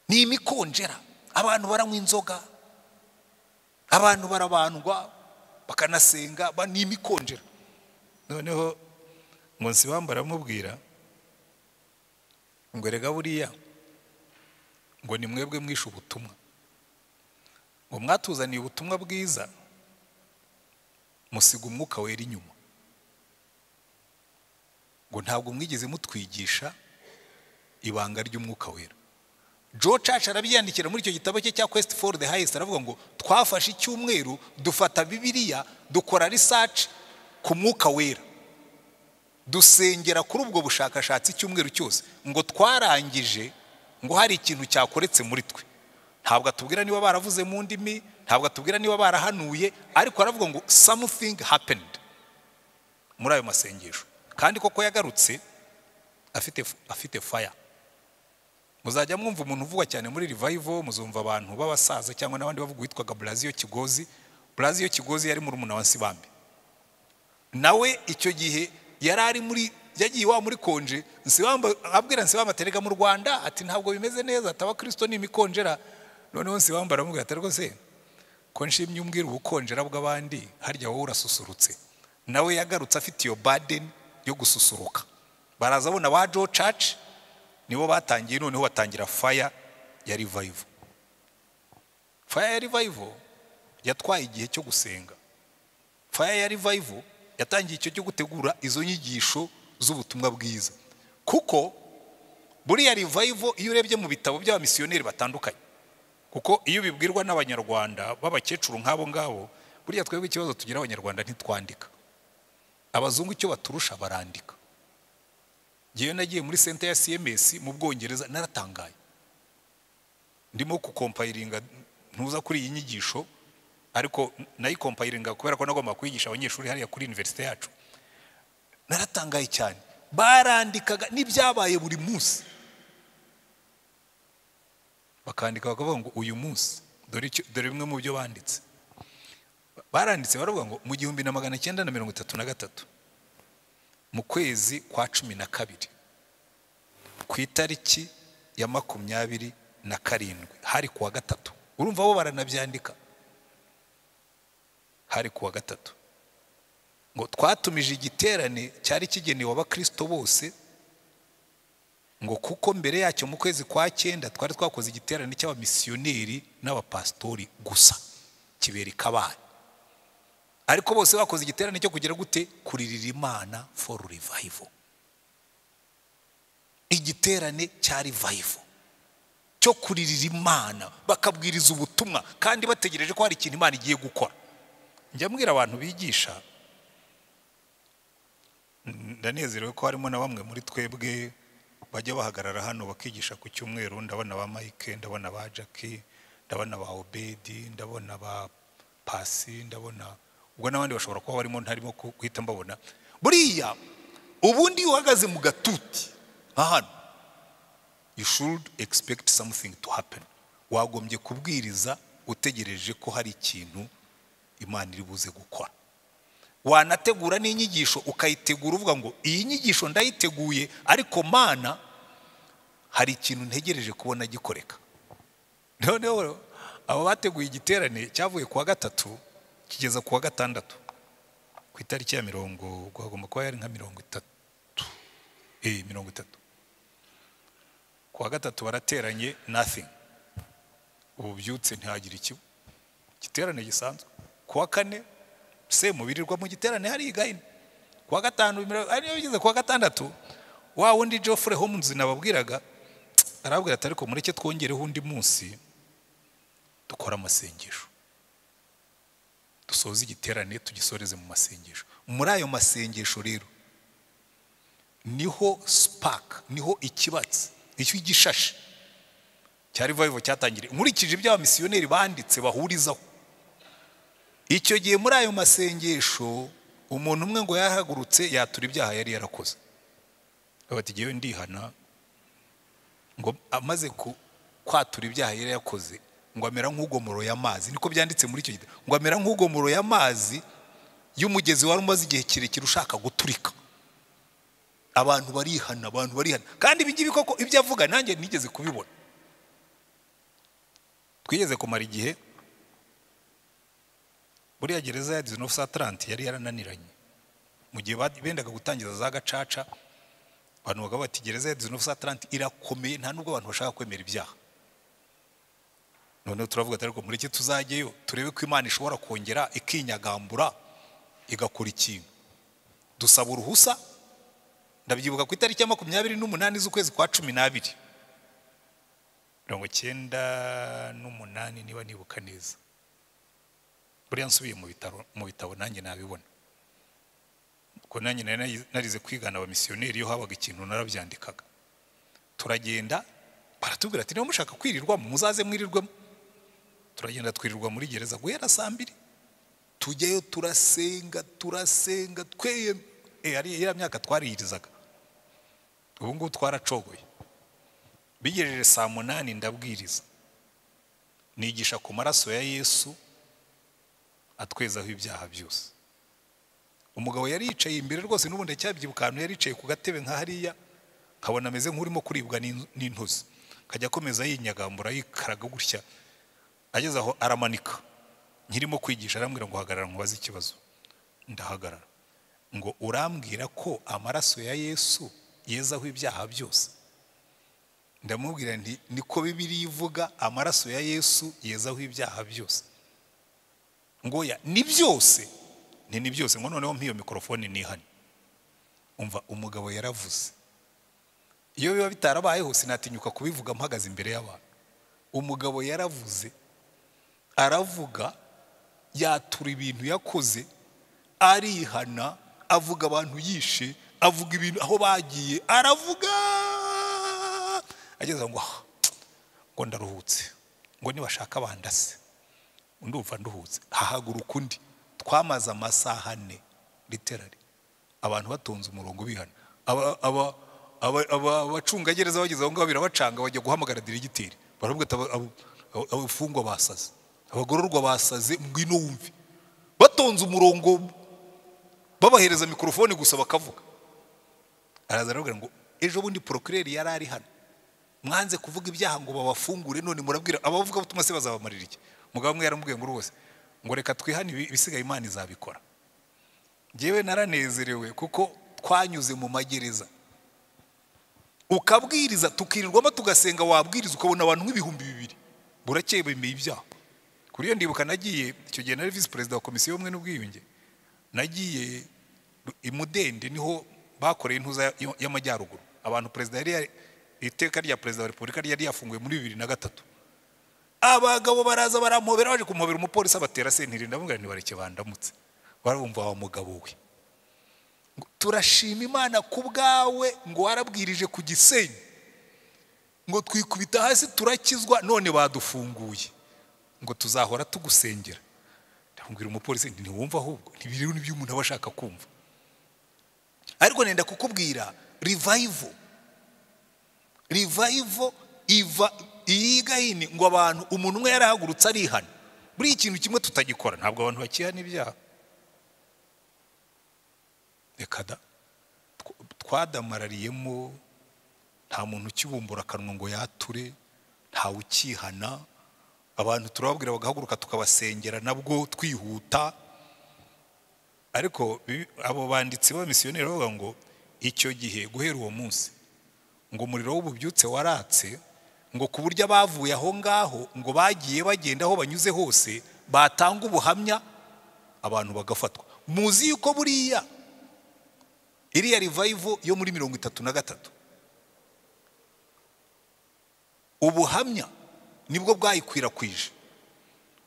ni imikonjera. Abantu baranywa inzoga, abantu barabandwa, bakanasenga, ni imikonjera. Noneho ngo Nsibambi aramubwira ngo erega buriya ngo ni mwebwe mwishe ubutumwa, ngo mwatuzaniye ubutumwa bwiza, musiga umwuka wera inyuma, ngo ntabwo mwigeze mutwigisha ibanga ry'umwuka wera. Joe Church arabyandikira muri icyo gitabo cye cya Quest for the Highest, aravuga ngo twafashe icyumweru dufata Bibiliya dukora research ku mwuka wera, dusengera kuri ubwo bushakashatsi icyumweru cyose, ngo twarangije ngo hari ikintu cyakoretse muri twe. Ntabwo atubwira niba baravuze mu ndimi, ntabwo atubwira niba barahanuye, ariko aravuga ngo something happened muri ayo masengesho. Kandi koko yagarutse afite fire. Muzajya mwumva umuntu uvuga cyane muri revival, muzumva abantu b'abasaza cyangwa n'abandi bavuga witwaga Brazil Kigozi. Brazil Kigozi yari murumuna wa Sibambe. Nawe icyo gihe yarari muri yagiye wa muri konje, Nsibamba abwira Nsibamba aterega mu Rwanda ati ntabwo bimeze neza, ataba Kristo ni imikonjera. Noneho Nsibamba aramubwira ati rwose ko nshimye umbwira ubukonjera bw'abandi, harya wowe urasusurutse. Nawe yagarutse afite iyo burden yo gususuruka. Baraza bona ba Joe Church nibo batangiye, noneho batangira fire ya revival. Fire ya revival yatwaye igihe cyo gusenga. Fire ya revival yatangiye icyo cyo gutegura izo nyigisho z'ubutumwa bwiza. Kuko buriya revival iyo urebye mu bitabo by'abamisiyoneri batandukanye, kuko iyo bibwirwa n'abanyarwanda b'abakecuru nk'abo ngabo, buriya twebwe ikibazo tugira abanyarwanda ntitwandika. Abazungu icyo baturusha barandika. Ngiye nagiye muri center ya CMS mu Bwongereza naratangaye. Ndimo kukompilinga ntuza kuri iyi nyigisho, ariko nayikompilinga kubera ko nagomba kwigisha abanyeshuri hariya kuri university yacu. Naratangaye cyane. Barandikaga n'ibyabaye buri munsi. Bakandika bakavuga ngo uyu munsi dore bimwe mu byo banditse. Baranditse baravuga ngo mu 1933 mu kwezi kwa 12 ku itariki ya 27 hari kuwa gatatu. Urumva bo baranabyandika. Hari kuwa gatatu ngo twatumije igiterane cyari kigenewe abakristo bose, ngo kuko mbere yacyo mu kwezi kwa 9 twari twakoze igiterane cy'abamisiyoneri n'abapastori gusa kibereka abana, ariko bose bakoze igiterane cyo kugira gute kuririra Imana for revival. Igiterane cya revival cyo kuririra Imana, bakabwiriza ubutumwa kandi bategereje ko hari ikintu Imana igiye gukora. Njya mbwira abantu bigisha, ndanezerewe ko harimo na bamwe muri twebwe bajya bahagarara hano bakigisha ku cyumweru. Ndabona ba Mike, ndabona ba Jackie, ndabona ba Obedi, ndabona ba Pasi, ndabona ubwo n'abandi bashobora kuba barimo ntarimo guhita mbabona. Buriya ubundi uhagaze mu gatuti hano, you should expect something to happen. Wagombye kubwiriza utegereje ko hari ikintu Imana iri buze gukora. Wanategura n'inyigisho ukayitegura uvuga ngo iyi nyigisho ndayiteguye, ariko Mana hari ikintu ntegereje kubona gikoreka. Noneho abo bateguye igiterane cyavuye kuwa gatatu kigeza kuwa gatandatu ku itariki ya 50, gwagomba kuba yari nka 30. 30. Kuwa gatatu barateranye nothing. Ububyutse ntihagira ikiba. Igiterane gisanzwe. Kuwa kane se mubirirwa mu giterane hari igahine. Kuwa gatanu ariyo bigeze kuwa gatandatu, wa wundi Geoffrey Holmes nababwiraga arabwira ati ariko mureke twongereho undi munsi dukora amasengesho, dusoza igiterane tugisoreze mu masengesho. Muri ayo masengesho rero niho spark, niho ikibatsi, icyo igishashe cya revival cyatangiriye. Nkurikije ibya missioneri banditse bahurizaho icyo gihe muri ayo masengesho, umuntu umwe ngo yahagurutse yatura ibyaha yari yarakoze. Bati giye ndihana, ngo amaze kwatura ibyaha yari yakoze, ngo amera nk'ugomoro y'amazi. Niko byanditse muri icyo gitabo, ngo amera nk'ugomoro y'amazi y'umugezi wari umaze igihe kirekire ushaka guturika. Abantu barihana, kandi ibi ngibi koko ibyo avuga nanjye nigeze kubibona. Twigeze kumara igihe buriya gereza ya 1930 yari yarananiranye. Mu gihe bendaga gutangiza za gacaca, abantu bagavuga bati gereza ya 1930 irakomeye, nta nubwo abantu bashaka kwemera ibyaha. None turavuga ati ariko mureke tuzajyeyo turebe ko Imana ishobora kongera ikinyagambura igakora ikintu. Dusaba uruhusa, ndabyibuka ku itariki ya 28 z'ukwezi kwa 12. 1998 niba nibuka neza. Buriya nsubiye mu bitabo nanjye nabibona ko nanjye narize kwigana abamisiyoneri iyo habaga ikintu narabyandikaga. Turagenda baratubwira ati niba mushaka kwirirwamo muzaze mwirirwamo. Turagenda twirirwa muri gereza guhera saa 2 tujyayo turasenga tweye ari ya myaka twariyirizaga. Ubu ngubu twaracogoye. Bigejeje saa 8 ndabwiriza nigisha ku maraso ya Yesu atwezaho ibyaha byose. Umugabo yari yicaye imbere rwose n'ubundi cyabyibuka ahantu yari yicaye ku gatebe nka hariya, nkabona ameze nk'urimo kuribwa n'intozi. Kajya akomeza yinyagambura yikaraga gutya, ageze aho aramanika. Nkirimo kwigisha arambwira ngo hagarara nkubaze ikibazo. Ndahagarara. Ngo urambwira ko amaraso ya Yesu yezaho ibyaha byose? Ndamubwira nti niko Bibiliya ivuga, amaraso ya Yesu yezaho ibyaha byose. Ngo ya ni byose? Ni byose. Ngo noneho mpiyo mikrofone nihane. Umva umugabo yaravuze. Iyo biba bitarabayeho sinatinyuka kubivuga mpagaze imbere y'abantu. Umugabo yaravuze, aravuga, yatura ibintu yakoze, arihana, avuga abantu yishe, avuga ibintu aho bagiye, aravuga. Ageze ngo ndaruhutse, ngo nibashaka bandase. Ndumva nduhutse. Hahaguruka undi. Twamaze amasaha 4 literally abantu batonze umurongo bihana. Abacungagereza bageze aho ngaho birabacanga, bajya guhamagara diregiteri. Baravuga ati abafungwa basaze, abagororwa basaze, ngwino wumve. Batonze umurongo babahereza mikrofone gusa bakavuga. Araza aravuga ngo ejo bundi procureur yari ari hano, mwanze kuvuga ibyaha ngo babafungure, none murabwira abavuga butumwa se bazabamarira iki? Mugabo mwe yaramubwiye ngo rwose ngo reka twihane ibisigaye Imana izabikora. Jewe naranezerewe kuko twanyuze mu magereza. Ukabwiriza tukirirwamo tugasenga, wabwiriza ukabona abantu nk'ibihumbi 200 burakeye bemeye ibyaha. Kuri iyo ndibuka nagiye icyo gihe nari vice president wa komisiyo y'ubumwe n'ubwiyunge, nagiye imudende niho bakoreye intuza y'amajyaruguru. Abantu president yari iteka rya president wa Republika yari yafunguye muri 2003. Abagabo baraza barampobera, baje kumpobera umupolisi abatera sentiri. Ndavuga ni bareke bandamutse. Barumva wa mugabo we. Turashima Imana kubgawe ngo warabwirije ku Gisenyi, ngo twikubita hasi turakizwa, none badufunguye, ngo tuzahora tugusengera. Ndamubwira umupolisi nti wumva ahubwo ntibiriho n'ibyo umuntu abashaka kumva. Ariko nenda kukubwira revival iva iyigahini ngo abantu umuntu umwe yarahagurutse arihana. Buri ikintu kimwe tutagikora, ntabwo abantu bakihana ibyaha. Ekada twadamarariyemo, nta muntu ukibumbura akanwa ngo yature, nta ukihana. Abantu turababwira bagahaguruka tukabasengera nabwo twihuta. Ariko abo banditsi b'abamisiyoneri bavuga ngo icyo gihe guhera uwo munsi ngo umuriro w'ububyutse waratse, ngo ku buryo bavuye aho ngaho ngo bagiye bagenda aho banyuze hose batanga ubuhamya abantu bagafatwa. Muzi yuko buriya iriya revival yo muri 33 ubuhamya nibwo bwayikwirakwije.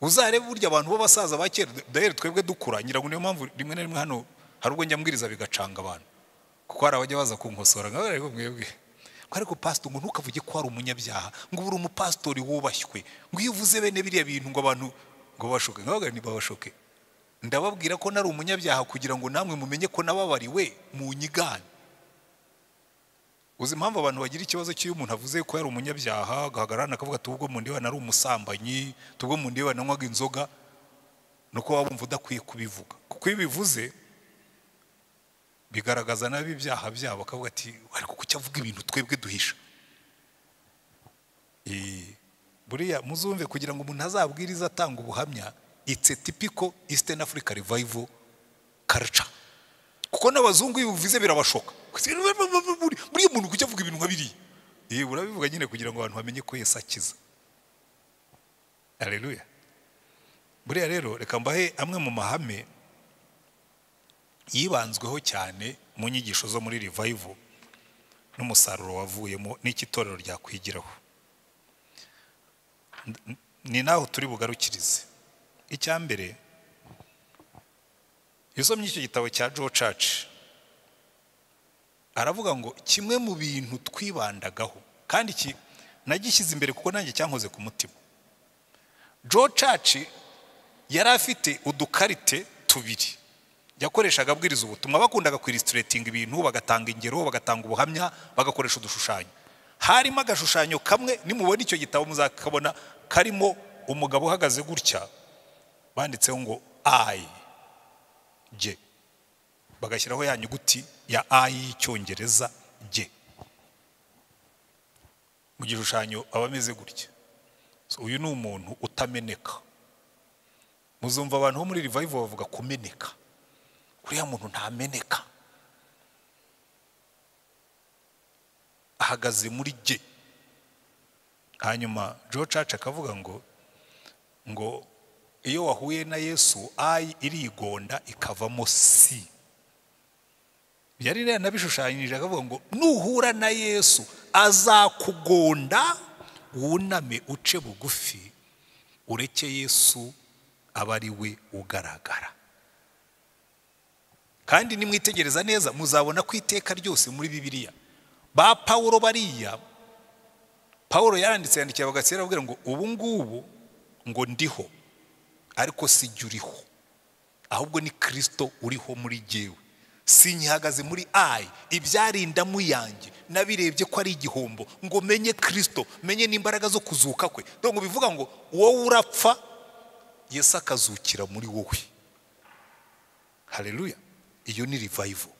Uzarebe burya abantu b'abasaza bakera dahere twebwe dukura, ngira ngo niyo mpamvu rimwe na rimwe hano hari ubwo njya mbwiriza bigacanga abantu, kuko hari abajya baza kunkosora ngo mwebwe ariko pastor ngo ntukavuge ko ari umunyabyaha, ngo uri umupastori wubashywe, ngo iyo uvuze bene biriya bintu ngo abantu ngo bashoke. Ngabaga ni babashoke. Ndababwira ko nari umunyabyaha kugira ngo namwe mumenye ko nababariwe mu nyigane. Uzi impamvu abantu bagira ikibazo cy'uyu umuntu avuze ko yari umunyabyaha agahagarana akavuga tubwo mu ndiba nari umusambanyi, tubwo mu ndiba nanywaga inzoga, nuko wabumva udakwiye kubivuga. Kuko iyo bivuze bigaragaza nabi ibyaha byabo, akavuga ati ariko kuki avuga ibintu twebwe duhisha. Buriya muzumve kugira ngo umuntu azabwiriza atanga ubuhamya, it's a typical Eastern Africa revival culture. Kuko n'abazungu bivuze birabashoka. Buriya umuntu kuki avuga ibintu nka biriya. Burabivuga nyine kugira ngo abantu bamenye ko Yesu akiza. Haleluya. Buriya rero reka mbahe amwe mu mahame yibanzweho cyane mu nyigisho zo muri revival n'umusaruro wavuyemo n'ikitorero ryakwigiraho. ni naho turi bugarukirize. Icya mbere, yasomye icyo gitabo cya Joe Church, aravuga ngo kimwe mu bintu twibandagaho kandi nagishyize imbere kuko nanjye cyankoze ku mutima. Joe Church yari afite udukarite tubiri yakoreshaga abwiriza ubutumwa. Bakundaga kwillustrating ibintu, bagatanga ingero, bagatanga ubuhamya, bagakoresha udushushanyo. Harimo agashushanyo kamwe, nimubona icyo gitabo muzakabona karimo umugabo uhagaze gutya, banditseho ngo I J, bagashyiraho ya nyuguti ya I y'icyongereza J mu gishushanyo aba ameze gutya. Uyu ni umuntu utameneka. Muzumva abantu bo muri revival bavuga kumeneka. Uriya muntu ntameneka, ahagaze muri J. Hanyuma Joe Church akavuga ngo iyo wahuye na Yesu I irigonda ikavamo C. Yari nabishushanyije akavuga ngo nuhura na Yesu azakugonda, wuname uce bugufi, ureke Yesu aba ari we ugaragara. Kandi nimwitegereza neza muzabona ko iteka ryose muri Bibiliya ba Paulo bariya, Paulo yandikira bagasera avuga ngo ubu ngubu ngo ndiho ariko si jye uriho, ahubwo ni Kristo uriho muri jyewe. Sinyihagaze muri I, ibyarinda mu yanjye nabirebye ko ari igihombo ngo menye Kristo, menye n'imbaraga zo kuzuka kwe. Donc bivuga ngo wowe urapfa, Yesu akazukira muri wowe. Haleluya. Iyo ni revival.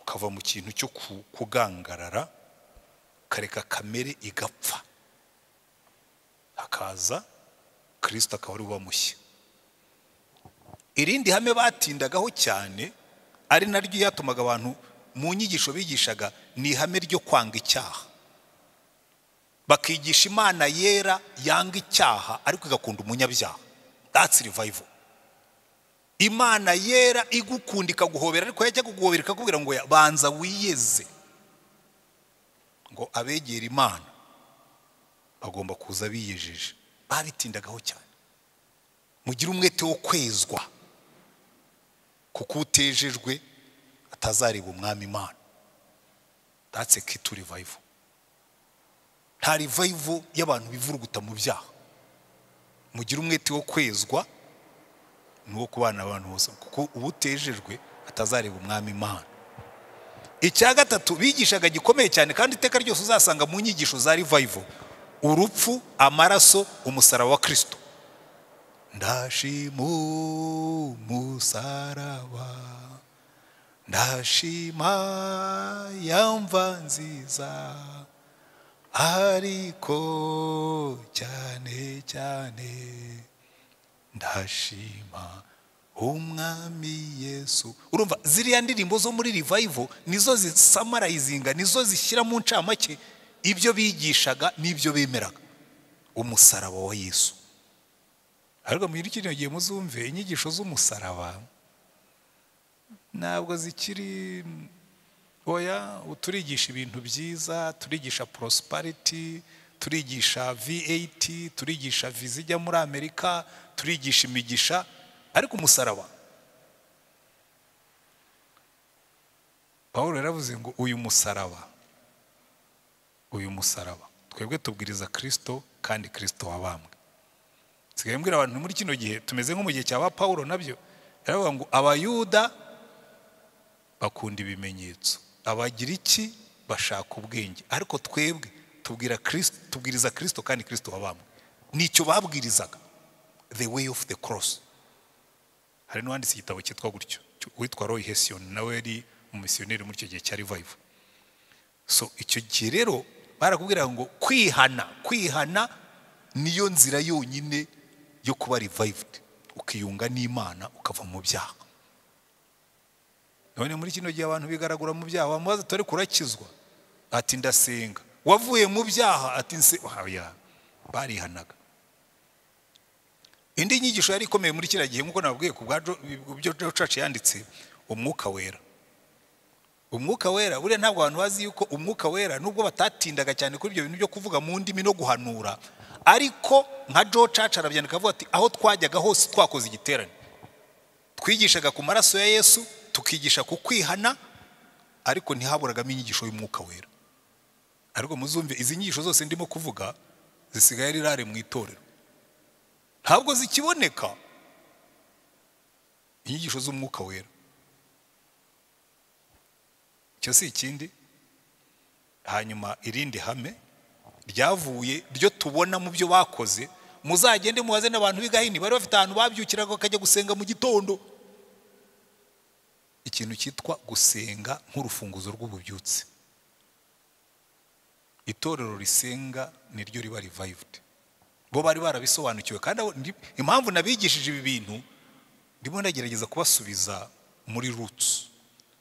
Ukava mu kintu cyo kugangarara, kareka kamere igapfa, hakaza Kristo akaba ari wamushya. Irindi hame batindagaho cyane ari naryo yatumaga abantu mu nyigisho bigishaga ni ihame ryo kwanga icyaha. Bakigisha Imana yera yanga icyaha ariko igakunda umunyabyaha. That's revival. Imana yera igukunda ikaguhobera ariko yajya kuguhobera ikakubwira ngo banza wiyeze. Ngo abegera Imana bagomba kuza biyejeje. Babitindagaho cyane. Mugira umwete wo kwezwa, kuko utejejwe atazareba umwami Imana. That's a key to revival. Nta revival y'abantu bivuruguta mu byaha. Mugira umwete wo kwezwa nuwo kubana abantu bose, kuko ubutejejwe atazareba umwami Imana. Icya gatatu bigishaga gikomeye cyane kandi iteka ryose uzasanga mu nyigisho za revival, urupfu, amaraso, umusaraba wa Kristo. Ndashima umusaraba, ndashima yamva nziza, ariko cyane cyane ndashima umwami Yesu. Urumva ziriya ndirimbo zo muri revival nizo zisamarayizinga, nizo zishyira mu ncamake ibyo bigishaga n'ibyo bemeraga, umusaraba wa Yesu. Ariko muri kino gihe muzumve inyigisho z'umusaraba ntabwo zikiri oya. Turigisha ibintu byiza, turigisha prosperity, turigisha V8, turigisha viza ijya muri Amerika, turigisha imigisha, ariko umusaraba, Paulo yaravuze ngo uyu musaraba twebwe tubwiriza Kristo kandi Kristo wabambwe. Sigaye mbwira abantu muri kino gihe tumeze nko mu gihe cya Paulo, nabyo yaravuga ngo abayuda bakunda ibimenyetso, abagiriki bashaka ubwenge, ariko twebwe tubwiriza Kristo kandi Kristo wabambwe. Nicyo babwirizaga, the way of the cross. Hari n'uwanditse igitabo cyitwa gutyo witwa Roy Hession, nawe yari umumisiyoneri muri icyo gihe cya revival. So icyo gihe rero barakubwira ngo kwihana niyo nzira yonyine yo kuba revived, ukiyunga n'Imana ukava mu byaha. None muri kino gihe abantu bigaragura mu byaha, wamubaza tore kurakizwa ati ndasenga, wavuye mu byaha ati nse oya. Barihanaga. Indi nyigisho yari ikomeye muri kiriya gihe nkuko nababwiye ku byo Church yanditse, umwuka wera. umwuka wera buriya ntabwo abantu bazi yuko umwuka wera nubwo batatindaga cyane kuri ibyo bintu byo kuvuga mu ndimi no guhanura, ariko nka Joe Church arabyandika avuga ati aho twajyaga hose twakoze igiterane twigishaga ku maraso ya Yesu, tukigisha ku kwihana, ariko ntihaburagamo inyigisho y'umwuka wera. Ariko muzumve izi nyigisho zose ndimo kuvuga zisigaye ari rare mu itorero, ntabwo zikiboneka inyigisho z'umwuka wera. Icyo si ikindi. Hanyuma irindi hame ryavuye ryo tubona mu byo bakoze, muzagende mubaze n'abantu b'igahini bari bafite ahantu babyukiraga bakajya gusenga mu gitondo. Ikintu cyitwa gusenga nk'urufunguzo rw'ububyutse. Itorero risenga niryo riba revived. Bo bari barabisobanukiwe, kandi impamvu nabigishije ibi bintu ndimo ndagerageza kubasubiza muri roots,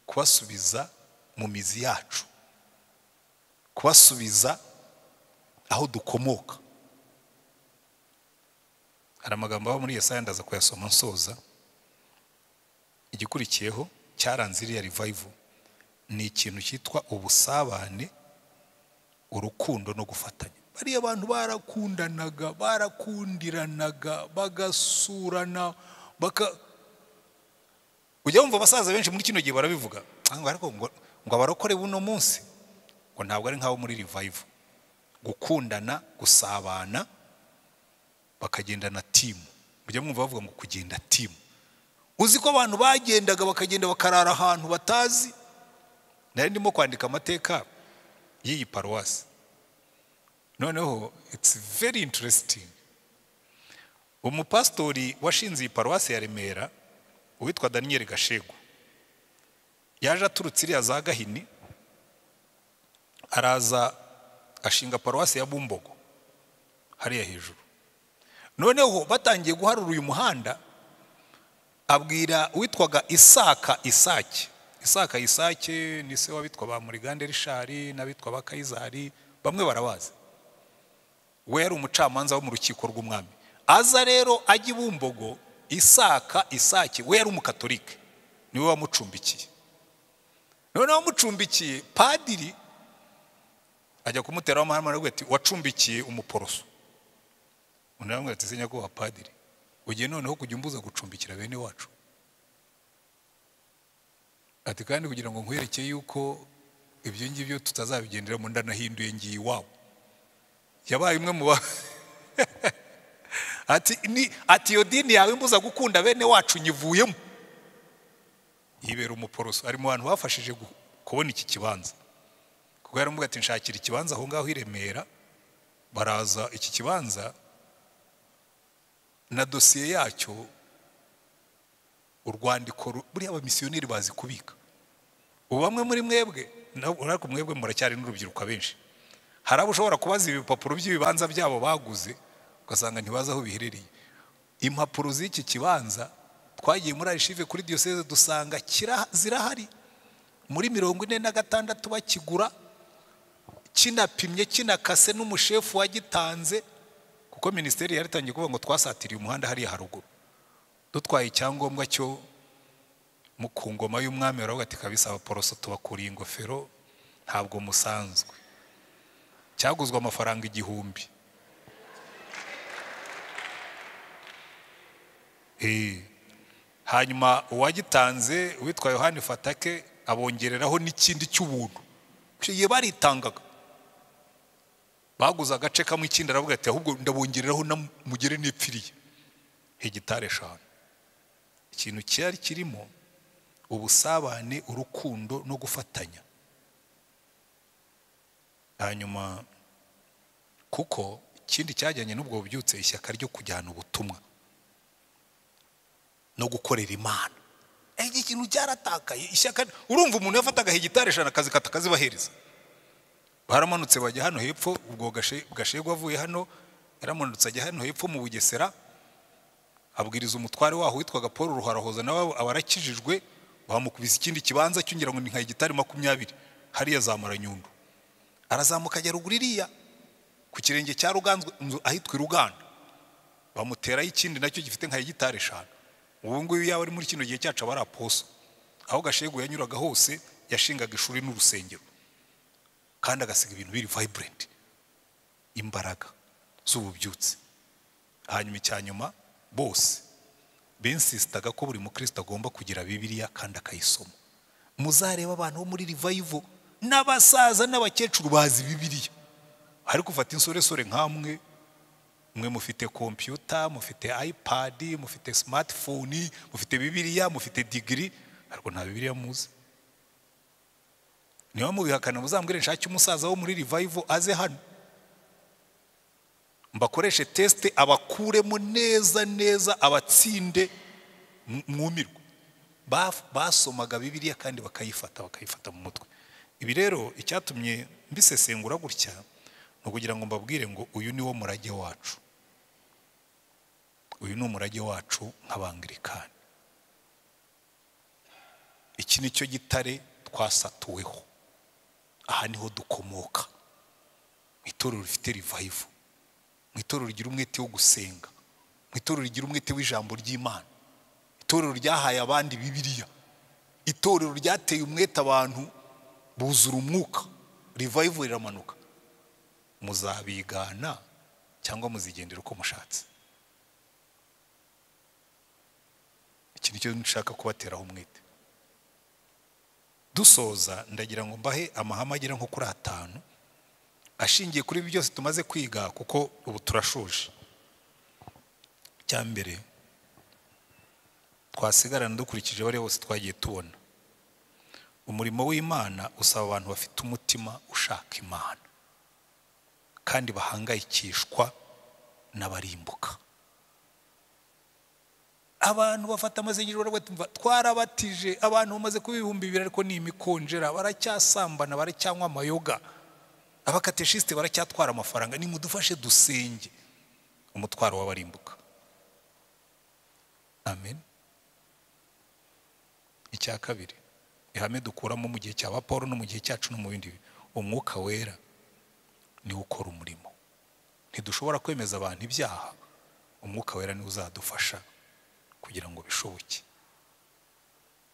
kubasubiza mu mizi yacu, kubasubiza aho dukomoka. Hari amagambo aba muri Yesaya ndaza kuyasoma nsoza. Igikurikiyeho cyaranze iriya revival ni ikintu cyitwa ubusabane, urukundo no gufatanya. Bariya abantu barakundanaga, barakundiranaga, bagasurana, ujya wumva abasaza benshi muri kino gihe barabivuga ariko ngo abarokore buno munsi ngo ntabwo ari nk'abo muri revival. Gukundana, gusabana, bakagendana team. Ujya mwumva bavuga ngo kugenda team. Uzi ko abantu bagendaga bakagenda bakarara ahantu batazi. Nari ndimo kwandika amateka y'iyi paruwasi, noneho it's very interesting. Umupastori washinze iyi paruwasi ya Remera uwitwa Daniel Gashego yaje aturutse iriya za Gahini, araza ashinga paruwasi ya Bumbogo hariya hejuru. Noneho batangiye guharura uyu muhanda, abwira uwitwaga Isake ni se wabitwa ba Murigande Rishari n'abitwa ba Kayizari, bamwe barabazi. We yari umucamanza wo mu rukiko rw'umwami. Aza rero ajya Bumbogo, Isake we yari umukatolike, niwe wamucumbikiye. Noneho wamucumbikiye padiri ajya kumutera amahame aravuga ati wacumbikiye umuporoso. Unamwe ati senya ko wa padiri ugiye noneho kujya umbuza gucumbikira bene wacu. Ati kandi kugira ngo nkwerekeye yuko ibyo ngibyo tutazabigendera mu ndanahinduye ngiye iwabo. Yabaye umwe mu ati yo dini yawe imbuza gukunda bene wacu nyivuyemo. Yibera umuporoso, ari mu bantu bafashije kubona iki kibanza. Kuko yaramuga ati nshakira ikibanza aho ngaho i Remera. Baraza iki kibanza na dosiye yacyo, urwandiko buriya abamisiyoneri bazi kubika. Ubu bamwe muri mwebwe urako mwebwe muracyari n'urubyiruko abenshi, hari abo ushobora kubaza ibipapuro by'ibibanza byabo baguze ugasanga ntibaza aho biherereye. Impapuro z'iki kibanza twagiye muri archive kuri diocese dusanga zirahari muri 46 bakigura, kinapimye kinakase n'umushefu wagitanze, kuko ministeri yaritangiye kuvuga ngo twasatiriye umuhanda hariya haruguru. Dutwaye icyangombwa cyo mu kungoma y'umwami baravuga ati kabisa abaporoso tubakuriye ingofero ntabwo musanzwe. Cyaguzwe amafaranga 1000. Hanyuma uwagitanze witwa Yohani Fatake abongereraho n'ikindi cy'ubuntu. Ye baritangaga. Baguza agace kamwe ikindi aravuga ati ahubwo ndabongereraho mugere n'epfiriye hegitare 5. Ikintu cyari kirimo ubusabane, urukundo no gufatanya. Hanyuma kuko ikindi cyajyanye n'ubwo bubyutse ishyaka ryo kujyana ubutumwa no gukorera Imana. Iki kintu cyaratakaye. Ishyaka urumva umuntu yafataga hegitare 5 akazi katakazibahereza. Baramanutse bajya hano hepfo, ubwo Gashego avuye hano yaramanutse ajya hano hepfo mu Bugesera, abwiriza umutware waho witwaga Paul Ruharahoza nawe abarakijijwe, bamukubise ikindi kibanza cyongera ngo ni nka hegitare 20 hariya za Maranyundo. Arazamuka ajya ruguririya ku kirenge cya Ruganzwe ahitwa Ruganda, bamuteraho ikindi nacyo gifite nka hegitare 5. Ubu nguyu yawe ari muri kino gihe cyacu abari aposo, aho Gashego yanyuraga hose yashingaga ishuri n'urusengero kandi agasiga ibintu biri vibrant, imbaraga z'ububyutse. Hanyuma icyanyuma bose bensistaga ko buri mukristo agomba kugira Bibiliya kandi akayisoma. Muzareba abantu bo muri revival n'abasaza n'abakecuru bazi Bibiliya, ariko ufata insoresore nkamwe, mwe mufite computer, mufite iPad, mufite smartphone, mufite Bibiliya, mufite degree, ariko nta Bibiliya muzi. Niba mubihakana muzambwire nshake umusaza wo muri revival aze hano mbakoreshe test abakuremo neza neza abatsinde mwumirwa. Basomaga Bibiliya kandi bakayifata mu mutwe. Ibi rero icyatumye mbisesengura gutya no kugira ngo mbabwire ngo uyu ni wo murage wacu. Uyu ni umurage wacu nk'Abanglikani. Iki ni cyo gitare twasatuweho. Aha niho dukomoka. Itorero rifite revival. Itorero rigira umwete wo gusenga. Itorero rigira umwete w'ijambo ry'Imana. Itorero ryahaye abandi Bibiliya. Itorero ryateye umwete abantu buzura umwuka. Revival iramanuka. Muzabigana cyangwa muzigendera uko mushatse. Iki nicyo nshaka kubateraho umwete. Dusoza ndagira ngo mbahe amahame agera nko kuri 5 ashingiye kuri ibi byose tumaze kwiga, kuko ubu turashoje. Cyambere twasigarana dukurikije bari bose twagiye tubona. Umurimo w'Imana usaba abantu bafite umutima ushaka Imana kandi bahangayikishwa n'abarimbuka. Abantu bafata amasengesho baravuga twarabatije abantu bamaze kuba 2,000 ariko ni imikonjera, baracyasambana, baracyanywa amayoga, abakateshiste baracyatwara amafaranga. Ni mudufashe dusenge umutwaro w'abarimbuka. Amen. Icya kabiri, ihame dukuramo mu gihe cya Paulo no mu gihe cyacu no mu bindi, umwuka wera ni ukora umurimo. Ntidushobora kwemeza abantu ibyaha, umwuka wera ni uzadufasha kugira ngo bishoboke.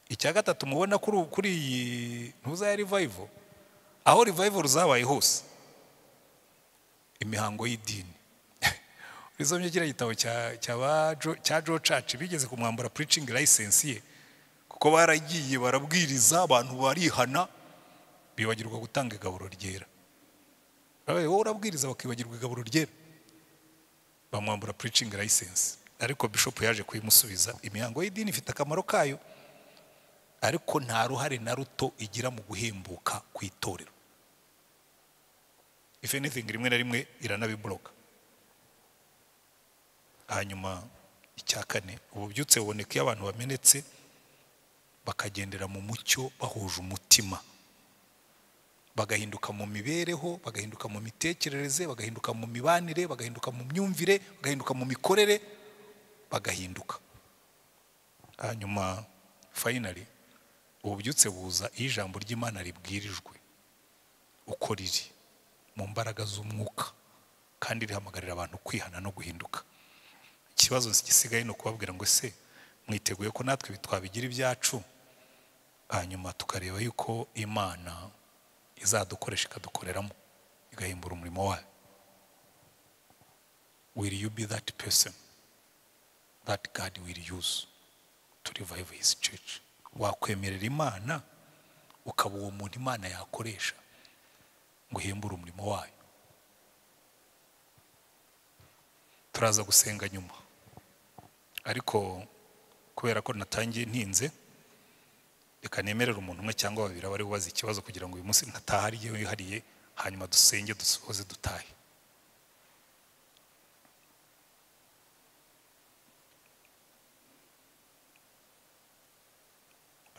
Icya gatatu mubona kuri iyi ntuza ya revival, aho revival zabaye hose, imihango y'idini. Rizomye kira gitabo cya Joe Church bigeze kumwambura preaching license ye, kuko baragiye barabwiriza abantu barihana bibagirwa gutanga igaburo ryera. Wowe urabwiriza bakibagirwa igaburo ryera, bamwambura preaching license. Ariko bishop yaje kuyimusubiza, imihango y'idini ifite akamaro kayo ariko nta ruhare na ruto igira mu guhembuka ku itorero. If anything rimwe na rimwe iranabibloka. Hanyuma icya kane, ububyutse buboneka iyo abantu bamenetse bakagendera mu mucyo bahuje umutima, bagahinduka mu mibereho, bagahinduka mu mitekerereze, bagahinduka mu mibanire, bagahinduka mu myumvire, bagahinduka mu mikorere, bagahinduka. Hanyuma finally ububyutse buza iyo ijambo ry'Imana ribwirijwe uko riri mu mbaraga z'umwuka kandi rihamagarira abantu kwihana no guhinduka. Ikibazo gisigaye no kubabwira ngo se mwiteguye ko natwe bitwabigira ibyacu, hanyuma tukareba yuko Imana izadukoresha ikadukoreramo igahimbura umurimo wayo. Will you be that person that God will use to revive his church? Wakwemerera Imana ukaba uwo muntu Imana yakoresha ngo ihimbure umurimo wayo? Turaza gusenga nyuma, ariko kubera ko natangiye ntinze, reka nemerera umuntu umwe cyangwa babiri bari bubaza ikibazo kugira ngo uyu munsi ntataha ari yewe wihariye, hanyuma dusenge dusoze dutahe.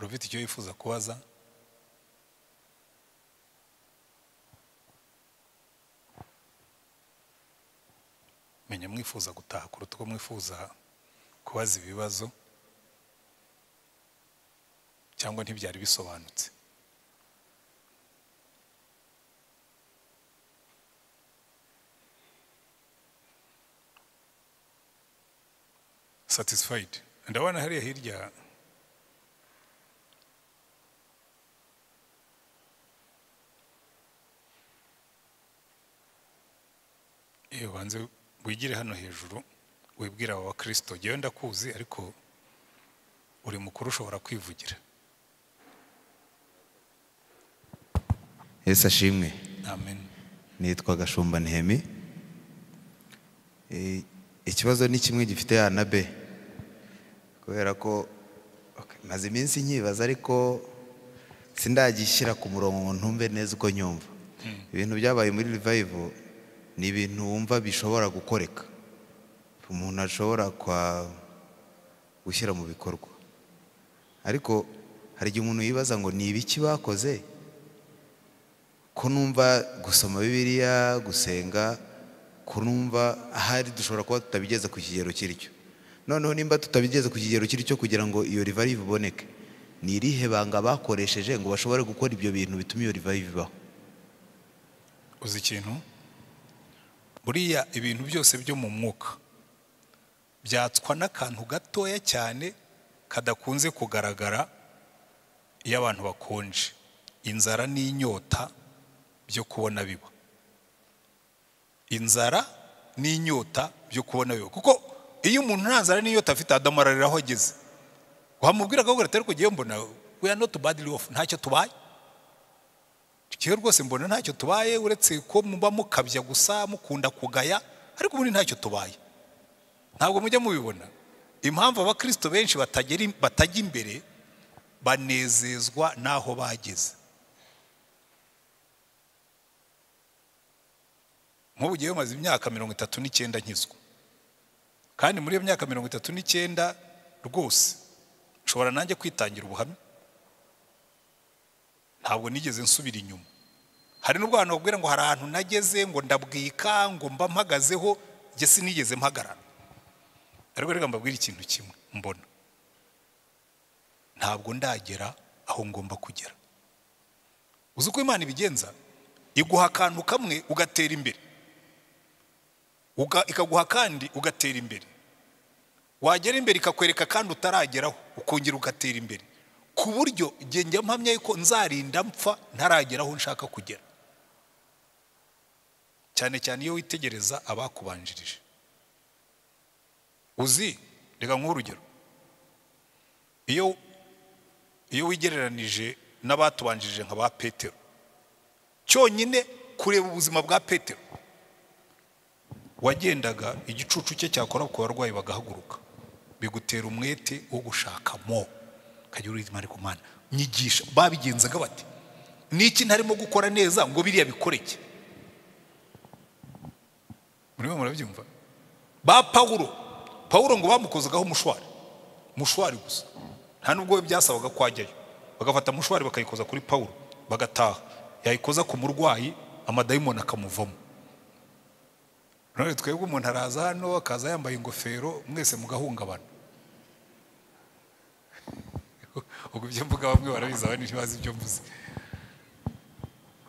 Ufite icyo yifuza kubaza? Menya mwifuza gutaha kuruta uko mwifuza kubaza ibibazo, cyangwa ntibyari bisobanutse. Satisfied? Ndabona hariya hirya wanze wigire hano hejuru wibwira aba Kristo ngewe ndakuzi ariko uri mukuru ushobora kwivugira. Yesu ashimwe. Amen. Nitwa Gashumba Ntemi. Ikibazo ni kimwe gifite A na B, kubera ko maze iminsi nkibaza ariko sindagishyira ku murongo ngo ntumve neza uko nyumva. Ibintu byabaye muri revival ni ibintu wumva bishobora gukoreka, umuntu ashobora gushyira mu bikorwa, ariko hari igihe umuntu yibaza ngo ni ibiki bakoze ko numva gusoma Bibiliya, gusenga, ko numva ahari dushobora kuba tutabigeze ku kigero kiricyo. Noneho nimba tutabigeze ku kigero kiricyo kugira ngo iyo revival iboneke, ni irihe banga bakoresheje ngo bashobore gukora ibyo bintu bituma iyo revival ibaho? Uzi ikintu, buriya ibintu byose byo mu mwuka byatswa n'akantu gatoya cyane kadakunze kugaragara iyo abantu bakonje, inzara n'inyota byo kubona biba. Inzara n'inyota byo kubona biba, kuko iyo umuntu nta nzara n'inyota afite adamararira aho ageze, wamubwira ko atari kugiye mbona we are not badly off, ntacyo tubaye. Kiyo rwose mbona ntacyo tubaye, uretse ko muba mukabya gusa mukunda kugaya, ariko ubundi ntacyo tubaye. Ntabwo mujya mubibona impamvu abakristo benshi batajya imbere, banezezwa naho bageze. Nk'ubu giye maze imyaka 39 nkizwa, kandi muri iyo myaka 39 rwose nshobora nanjye kwitangira ubuhamya, ntabwo nigeze nsubira inyuma. Hari n'ubwo abantu bakubwira ngo hari ahantu nageze ngo ndabwika ngo mba mpagazeho, njye sinigeze mpagarara. Ariko reka mbabwire ikintu kimwe mbona, ntabwo ndagera aho ngomba kugera. Uzi uko Imana ibigenza, iguha akantu kamwe ugatera imbere, ikaguha kandi ugatera imbere, wagera imbere ikakwereka kandi utarageraho ukongera ugatera imbere, ku buryo njye mpamya yuko nzarinda mpfa ntaragera aho nshaka kugera. Cyane cyane iyo witegereza abakubanjirije. Uzi, reka nk'urugero, iyo wigereranije n'abatubanjirije nka ba Petero, cyonyine kureba ubuzima bwa Petero, wagendaga igicucu cye cyakora ku barwayi bagahaguruka, bigutera umwete wo gushakamo. Kagira uri Imana, Mana nyigisha. Babigenzaga bati, niki ntarimo gukora neza ngo biriya bikoreke? Murimo murabyumva? Ba Paulo ngo bamukozagaho mushwari gusa, nta nubwo byasabaga kwajyayo. Bagafata mushwari bakayikoza kuri Paulo bagataha, yayikoza ku murwayi amadayimoni akamuvamo. None twebwe umuntu araza hano akaza yambaye ingofero, mwese mugahungabana. Ubwo ibyo mvuga bamwe barabizi, abandi ntibazi ibyo mvuze.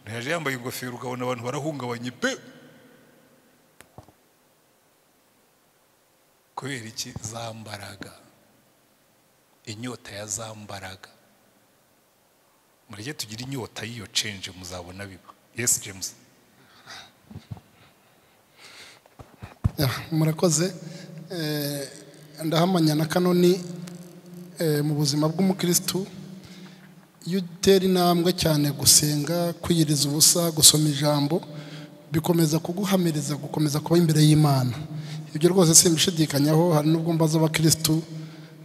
Yaje yambaye ingofero ukabona abantu barahungabanye pe. Kubera iki? Zambaraga, inyota ya zambaraga. Mureke tugira inyota y'iyo change, muzabona biba. Yes James. Murakoze. Ndahamanya na kanoni mu buzima bw'umukristo, iyo utera intambwe cyane gusenga, kwiyiriza ubusa, gusoma ijambo, bikomeza kuguhamiriza gukomeza kuba imbere y'Imana. Ibyo rwose simbishidikanyaho. Hari n'ubwo mbaza abakristo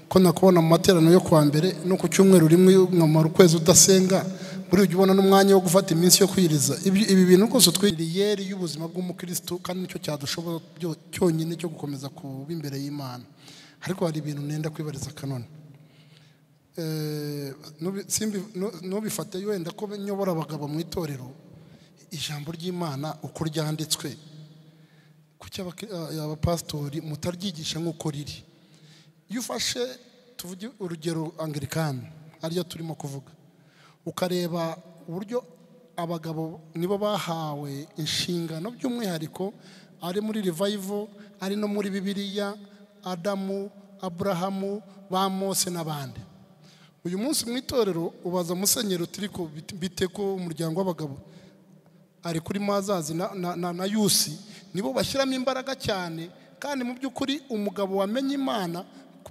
ko nakubona mu materaniro yo kwa mbere no ku cyumweru rimwe nkamara ukwezi udasenga, buri ujya ubona n'umwanya wo gufata iminsi yo kwiyiriza. Ibi bintu rwose twiriyeri y'ubuzima bw'umukristo, kandi nicyo cyadushobora cyonyine cyo gukomeza kuba imbere y'Imana. Ariko hari ibintu nenda kwibariza kanone, nubifate wenda ko nyobora abagabo mu itorero, ijambo ry'Imana uko ryanditswe, kuki abapastori mutaryigisha nk'uko riri? Iyo ufashe tuvuge urugero Anglikani ariyo turimo kuvuga, ukareba uburyo abagabo nibo bahawe inshingano by'umwihariko, ari muri revival, ari no muri Bibiliya, Adamu, Aburahamu, ba Mose n'abandi. Uyu munsi mu itorero ubaza musenyeri utiriko bite ko umuryango w'abagabo ari kuri Mazazi na Yusi, nibo bashyiramo imbaraga cyane. Kandi mu by'ukuri umugabo wamenye Imana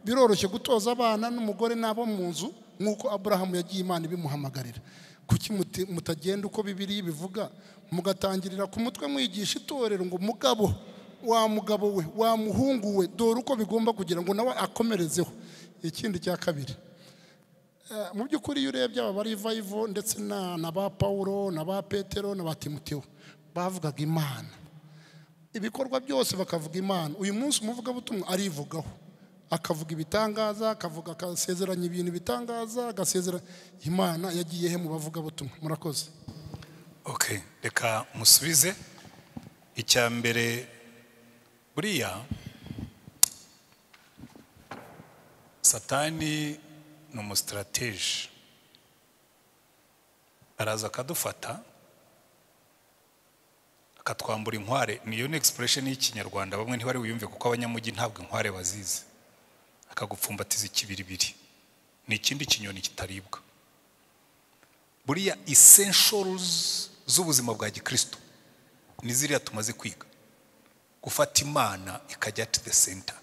biroroshye gutoza abana n'umugore n'abo mu nzu nk'uko Aburahamu yagiye Imana ibimuhamagarira. Kuki mutagenda uko Bibiliya bivuga mugatangirira ku mutwe mwigisha itorero ngo mugabo we wa muhungu we dore uko bigomba kugira ngo nawe akomerezeho. Ikindi cya kabiri, mu by'ukuri iyo urebye aba revival ndetse na ba Paulo na ba Petero na ba Timoteyo bavugaga Imana, ibikorwa byose bakavuga Imana. Uyu munsi umuvugabutumwa arivugaho, akavuga ibitangaza, akavuga akasezeranya ibintu bitangaza, agasezeranya Imana. Yagiye he mu bavugabutumwa? Murakoze. Okay, reka musubize. Icya mbere, buriya Satani ni umustrateji, araza akadufata akatwambura inkware. Niyo ni expression y'ikinyarwanda bamwe ntibari buyumve kuko abanyamujyi ntabwo inkware bazize. Akagupfumbatiza ikibiribiri, ni ikindi kinyoni kitaribwa. Buriya essentials z'ubuzima bwa gikristo ni ziriya tumaze kwiga. Gufata Imana ikajya at the center,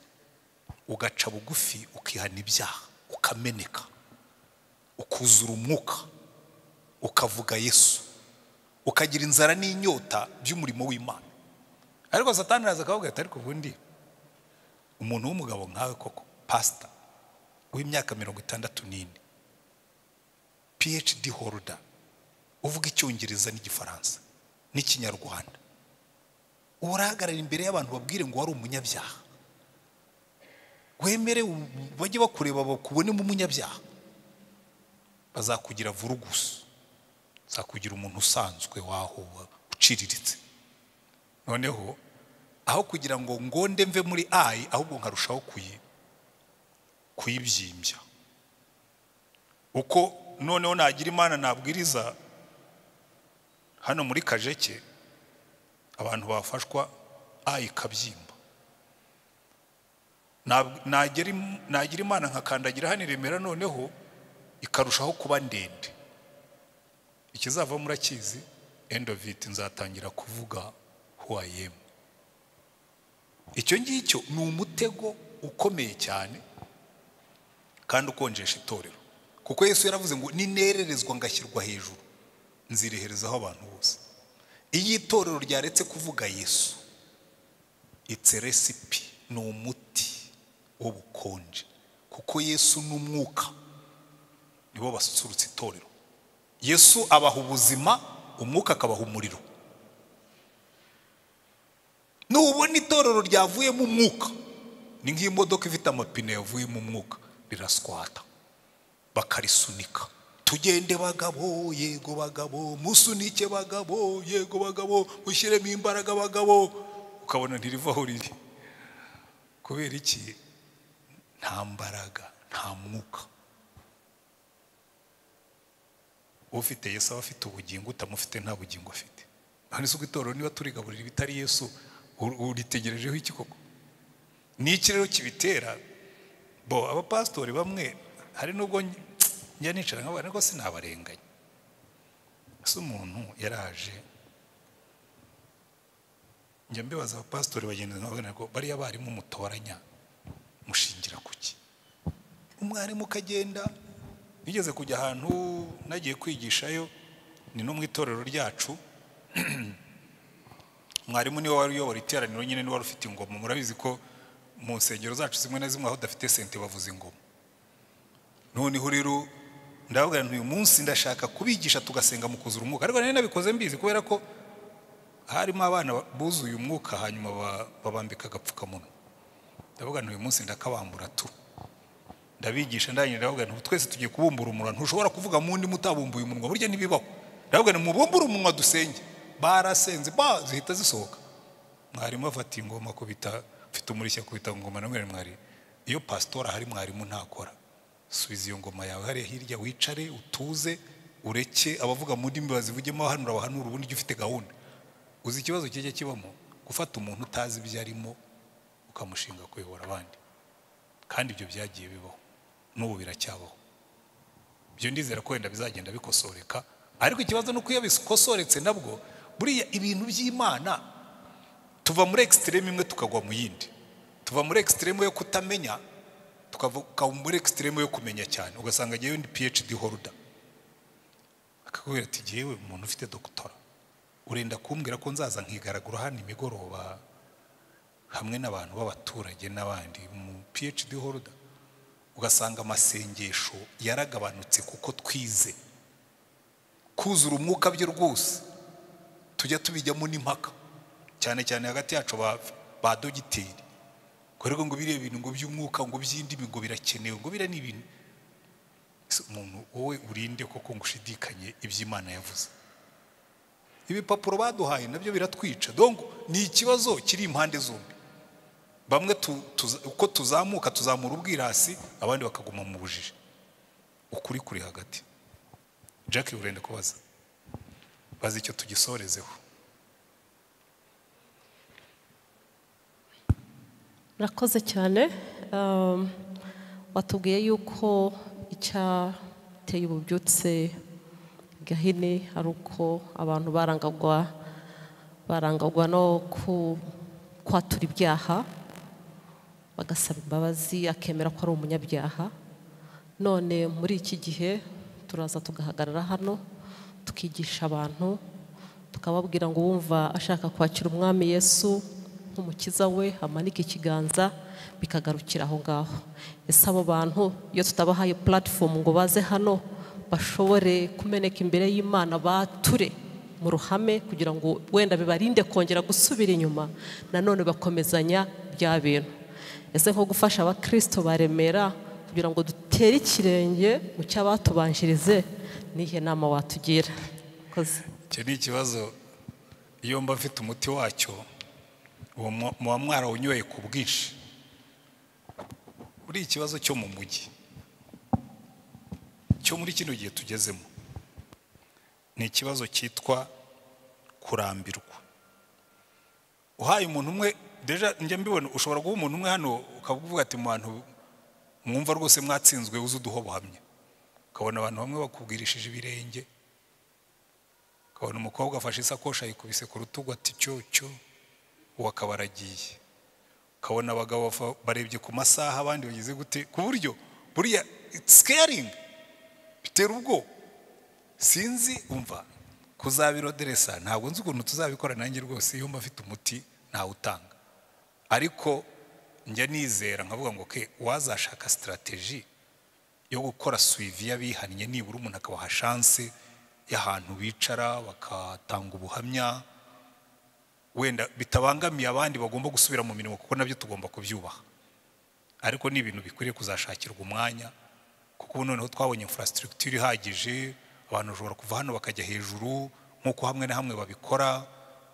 ugaca bugufi, ukihana ibyaha, ukameneka, ukuzura umwuka, ukavuga Yesu, ukagira inzara n'inyota by'umurimo w'Imana. Ariko Satani araza akavuga ati ariko ubundi umuntu w'umugabo nkawe koko, pastor w'imyaka 64, PhD holder, uvuga Icyongereza n'Igifaransa n'Ikinyarwanda, urahagarara imbere y'abantu babwire ngo wari umunyabyaha, wemere bajye bakureba bakubone mu munyabyaha, bazakugira vurugusu, bazakugira umuntu usanzwe waho uciriritse. Noneho aho kugira ngo ngonde mve muri ai, ahubwo nkarushaho kuyibyimbya. Uko noneho nagira Imana nabwiriza hano muri Kajeke, abantu bafashwa ai kabyimba. Nagira Imana nkakandagira hano Remera, noneho ikarushaho kuba ndende. Ikizava murakizi, end of it nzatangira kuvuga who I am. Icyo ngicyo ni umutego ukomeye cyane kandi ukonjesha itorero, kuko Yesu yaravuze ngo ninererezwa ngashyirwa hejuru nzireherezaho abantu bose. Iyi itorero ryaretse kuvuga Yesu, it's a recipe, ni umuti w'ubukonje, kuko Yesu n'umwuka nibo basusurutsa itorero. Yesu abaha ubuzima, umwuka akabaha umuriro. Nubona itorero ryavuye mu mwuka, ni nk'imodoka ifite amapine yavuye mu mwuka, riraswata bakarisunika. Tugende bagabo, yego bagabo, musunike bagabo, yego bagabo, mushyiremo imbaraga bagabo, ukabona ntirivaho riri. Kubera iki? Nta mbaraga, nta mwuka. Ufite Yesu aba afite ubugingo, utamufite nta bugingo afite. None se itorero niba turigaburira bitari Yesu, uritegerejeho iki koko? Ni iki rero kibitera? Bo abapastori bamwe hari nubwo njya nicara nk'abana ko sinabarenganya. Ese umuntu yaraje, njya mbibaza abapastori bagenda nk'abana ko bariya barimo mutoranya mushingira kuki? Umwarimu kagenda, nigeze kujya ahantu nagiye kwigishayo, ni no mu itorero ryacu. Mwarimu niwe wari uyobora iteraniro, nyine niwe wari ufite ingoma. Murabizi ko mu nsengero zacu zimwe na zimwe aho dafite sente bavuza ingoma. Noneho rero ndavuga nti uyu munsi ndashaka kubigisha tugasenga mu kuzura umwuka. Ariko nari nabikoze mbizi kubera ko harimo abana buzuye umwuka hanyuma babambika agapfukamunwa. Ndavuga nti uyu munsi ndakabambura tu, ndabigisha ndanye. Ndavuga nti twese tugiye kubumbura umunwa, ntushobora kuvuga mu ndi mutabumbuye umunwa, burya nibibaho. Ndavuga nti mubumbura umunwa dusenge. Barasenze zihita zisohoka. Mwarimu afata ingoma kubita, mfite umurishya kubita ingoma. Namwe mwari, iyo pastor ahari mwarimu ntakora, subiza iyo ngoma yawe hariya hirya, wicare utuze, ureke abavuga mu ndimi bazivugemo, hano urabahanura, ubundi ufite gahunda. Uzi ikibazo kijye kibamo gufata umuntu utazi ibyo arimo ukamushinga kuyobora abandi, kandi ibyo byagiye bibaho, n'ubu biracyabaho. Byo ndizera ko wenda bizagenda bikosoreka, ariko ikibazo nuko iyo bikosoretse nabwo buriya ibintu by'Imana tuva muri extreme imwe tukagwa mu yindi, tuva muri extreme yo kutamenya tukavuka muri extreme yo kumenya cyane, ugasanga ngewe ndi PhD holder akakubwira ati jewe umuntu ufite doctora urenda kumbwira ko nzaza nkigaragura hano imigoroba hamwe n'abantu b'abaturage n'abandi mu PhD holder, ugasanga amasengesho yaragabanutse kuko twize kuzura umwuka byo rwose tujya tubijyamo n'impaka cyane cyane hagati yacu ba dogiteri, kwereka ngo bire ibintu ngo by'umwuka ngo by'indimi ngo birakenewe ngo bira n'ibintu. Umuntu wowe urinde koko ngushidikanye iby'Imana yavuze. Ibipapuro baduhaye nabyo biratwica, donc ni ikibazo kiri impande zombi. Bamwe uko tuzamuka tuzamura ubwirasi, abandi bakaguma mu bujiji. Ukuri kuri hagati. Jackie urende kubaza, bazi icyo tugisorezeho. Murakoze cyane. Watubwiye yuko icyateye ububyutse Gahini ari uko abantu barangagwa no kwatura ibyaha, bagasaba imbabazi, akemera ko ari umunyabyaha. None muri iki gihe turaza tugahagarara hano tukigisha abantu, tukababwira ngo wumva ashaka kwakira umwami Yesu nk'umukiza we amanike ikiganza bikagarukira aho ngaho. Ese abo bantu iyo tutabahaye platform ngo baze hano bashobore kumeneka imbere y'Imana, bature mu ruhame kugira ngo wenda bibarinde kongera gusubira inyuma, nanone bakomezanya bya bintu. Ese nko gufasha abakristo baremera kugira ngo dutere ikirenge mu cy'abatubanjirize, nihe nama watugira? Icyo ni ikibazo iyo mba mfite umuti wacyo muba mwarawunyoye ku bwinshi. Uri ikibazo cyo mu mujyi cyo muri kino gihe tugezemo ni ikibazo cyitwa kurambirwa. Uhaye umuntu umwe, deja njye mbibona ushobora guha umuntu umwe hano ukavuga ati mu bantu mwumva rwose mwatsinzwe uzi uduho buhamye, ukabona abantu bamwe bakubwirishije ibirenge, ukabona umukobwa afashe isakoshi ayikubise ku rutugu ati cyo uwo akaba aragiye, ukabona abagabo barebye ku masaha abandi bagize gute, ku buryo buriya scaring bitera ubwo. Sinzi umva kuzabiroderesa, ntabwo nzi ukuntu tuzabikora nanjye rwose iyo mba afite umuti ntawe utanga, ariko njya nizera nkavuga ngo wazashaka strategy yo gukora suivi y'abihannye, nibura umuntu akabaha chance y'ahantu bicara bakatanga ubuhamya, wenda bitabangamiye abandi bagomba gusubira mu mirimo, kuko nabyo tugomba kubyubaha, ariko ni ibintu bikwiriye kuzashakirwa umwanya, kuko noneho twabonye infrastructure ihagije, abantu bashobora kuva hano bakajya hejuru nk'uko hamwe na hamwe babikora.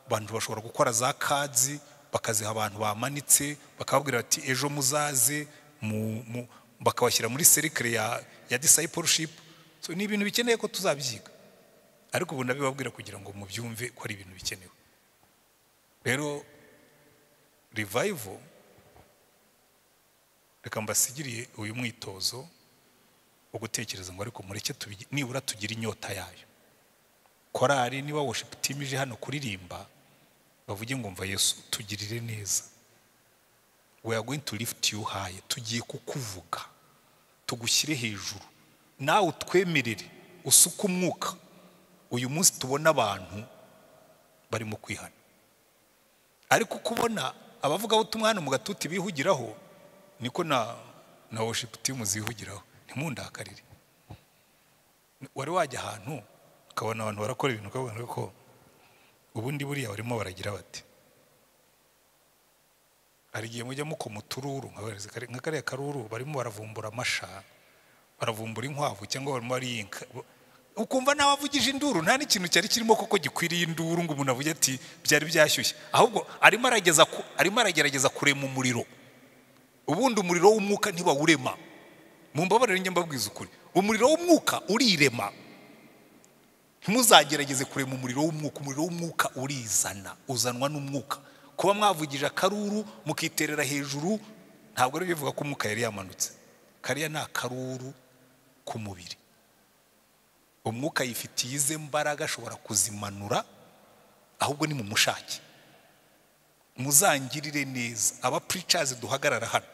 Abantu bashobora gukora za cards bakaziha abantu bamanitse, bakababwira ati ejo muzaze bakabashyira muri cercle ya discipleship. So ni ibintu bikeneye ko tuzabyiga, ariko ubu ndabibabwira kugira ngo mubyumve ko ari ibintu bikenewe. Rero revival, reka mbasigiriye uyu mwitozo wo gutekereza ngo ariko mureke nibura tugira inyota yayo. Korali niba worship team ije hano kuririmba, bavuge ngo mva Yesu tugirire neza, we are going to lift you high, tugiye kukuvuga tugushyire hejuru, nawe utwemerere usuka umwuka. Uyu munsi tubona abantu bari mu kwihana, ariko kubona abavuga ubutumwa hano mu gatuti bihugiraho, niko na worship team zihugiraho. Ntimundakarire. Wari wajya ahantu ukabona abantu barakora ibintu ukabona ko ubundi buriya barimo baragira bati, hari igihe mujya muko mutururu nka kariya karuru barimo baravumbura amasha, baravumbura inkwavu cyangwa barimo bariyinka, ukumva nawe avugije induru, nta n'ikintu cyari kirimo koko gikwiriye induru ngo umuntu avuge ati byari byashyushye, ahubwo arimo aragerageza kurema umuriro. Ubundi umuriro w'umwuka ntibawurema. Mumbabarire njye mbabwiza ukuri, umuriro w'umwuka urirema. Ntimuzagerageze kurema umuriro w'umwuka. Umuriro w'umwuka urizana, uzanwa n'umwuka. Kuba mwavugije akaruru mukiterera hejuru ntabwo ari bivuga ko umwuka yari yamanutse. Kariya ni akaruru k'umubiri. Umwuka yifitiye ize mbaraga ashobora kuzimanura, ahubwo ni mu mushake. muzangirire neza aba preachers duhagarara hano,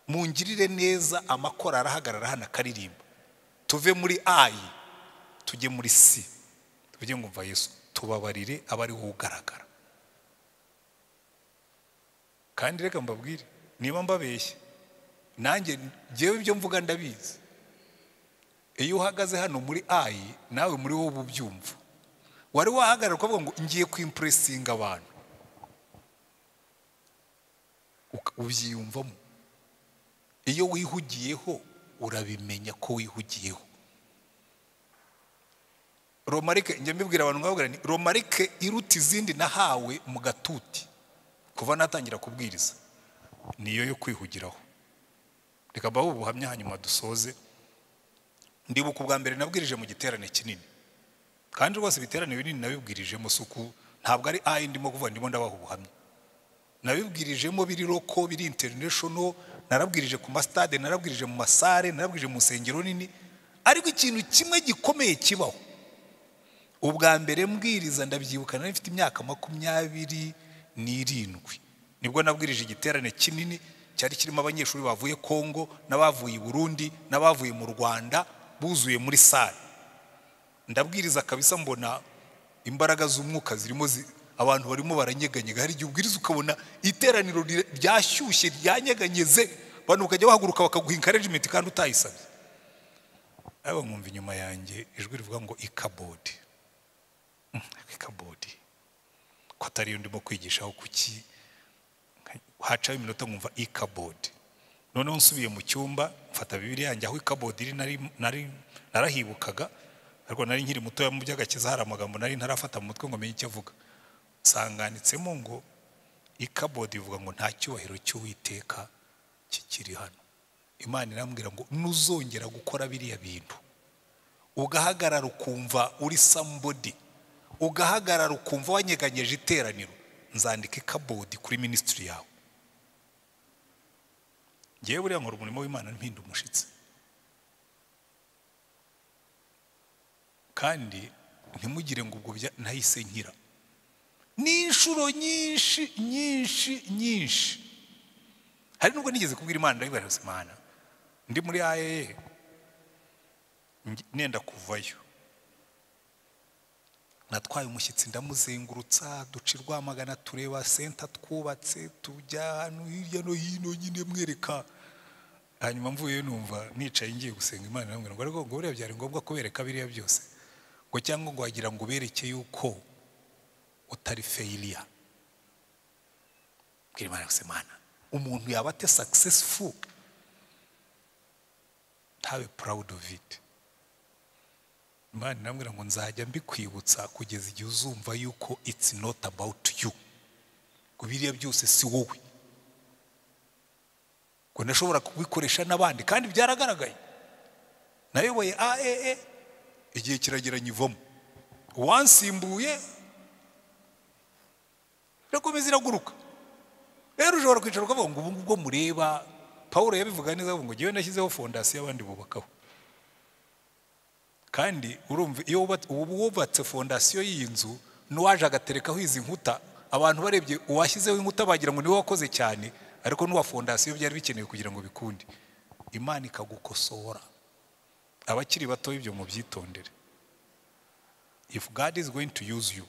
mungirire neza amakora arahagarara hano akaririmba, tuve muri I tujye muri C, tuvuge ngo mva Yesu tubabarire abari ugaragara. Kandi reka mbabwire, niba mbabeshye nanjye jewe ibyo mvuga ndabizi. Iyo uhagaze hano muri I, nawe muri wowe ubyumva. Wari wahagarara ukavuga ngo ngiye kwimpressinga abantu, ubyiyumvamo. Iyo wihugiyeho urabimenya ko wihugiyeho. Romarike, njye mbibwira abantu nkababwira ni romarike iruta izindi nahawe mu gatuti kuva natangira kubwiriza, niyo yo kwihugiraho. Reka baho ubuhamya hanyuma dusoze. Ndibuka ubwa mbere nabwirije mu giterane kinini, kandi rwose ibiterane binini nabibwirijemo suku, ntabwo ari ayi ndimo kuvuga, ndimo ndabaho ubuhamya. Nabibwirijemo biri loko, biri international, narabwirije ku mastade, narabwirije mu masare, narabwirije mu nsengero nini. Ariko ikintu kimwe gikomeye kibaho, ubwa mbere mbwiriza ndabyibuka nari mfite imyaka 27, nibwo nabwirije igiterane kinini cyari kirimo abanyeshuri bavuye Kongo n'abavuye Burundi n'abavuye mu Rwanda, buzuye muri sale. Ndabwiriza kabisa, mbona imbaraga z'umwuka zirimo abantu barimo baranyeganyega. Hari igihe ubwiriza ukabona iteraniro ryashyushye ryanyeganyeze, abantu ukajya bahaguruka bakaguha encouragement kandi utayisabye. Aba nkumva inyuma yanjye ijwi rivuga ngo ikabodi. Ikabodi ko atari ndimo kwigishaho kuki, hacaho iminota nkumva ikabodi. Noneho nsubiye mu cyumba mfata Bibiliya yanjye aho ikabodi iri narahibukaga, ariko nari nkiri muto mu by'agakiza, hari amagambo nari ntarafata mu mutwe ngo menye icyo avuga. Sanganitsemo ngo ikabodi ivuga ngo nta cyubahiro cy'Uwiteka kikiri hano. Imana irambwira ngo nuzongera gukora biriya bintu, ugahagarara ukumva uri somebody, ugahagarara ukumva wanyeganyeje iteraniro, nzandika ikabodi kuri ministry yawe. Ngiye buriya nkora umurimo w'Imana mpinda umushitsi. Kandi ntimugire ngo ubwo nahise nkira. N'inshuro nyinshi hari nubwo nigeze kubwira Imana, ndabibara Imana, ndi muri AE nenda kuvayo, natwaye umushyitsi ndamuzengurutsa, duca Rwamagana tureba center twubatse, tujya hano hirya no hino nyine mwereka. Hanyuma mvuye numva nicaye ngiye gusenga Imana, namubwira ngo ariko ngo buriya byari ngombwa kubereka biriya byose, ngo cyangwa ngo wagira ngo ubereke yuko utari failure. Bwira Imana Imana, umuntu yaba ate successful ntabe proud of it. Imana namubwira ngo nzajya mbikwibutsa kugeza igihe uzumva yuko it's not about you, ngo biriya byose si wowe, ngo ndashobora kubikoresha n'abandi. Kandi byaragaragaye, nayoboye AEE igihe kiragera nyivamo, wansimbuye irakomeza iraguruka. Rero ushobora kwicara ukavuga ngo ubu ngubwo mureba, Paulo yabivuga neza ngo ngewe nashyizeho fondasiyo abandi bubakaho. Kandi urumva iyo wubatse fondasiyo y'inzu n'uwaje agaterekaho izi nkuta, abantu barebye uwashyizeho inkuta bagira ngo niwe wakoze cyane, ariko n'uwa fondasiyo byari bikenewe kugira ngo bikunde. Imana ikagukosora. Abakiri bato ibyo mu byitondere. If God is going to use you,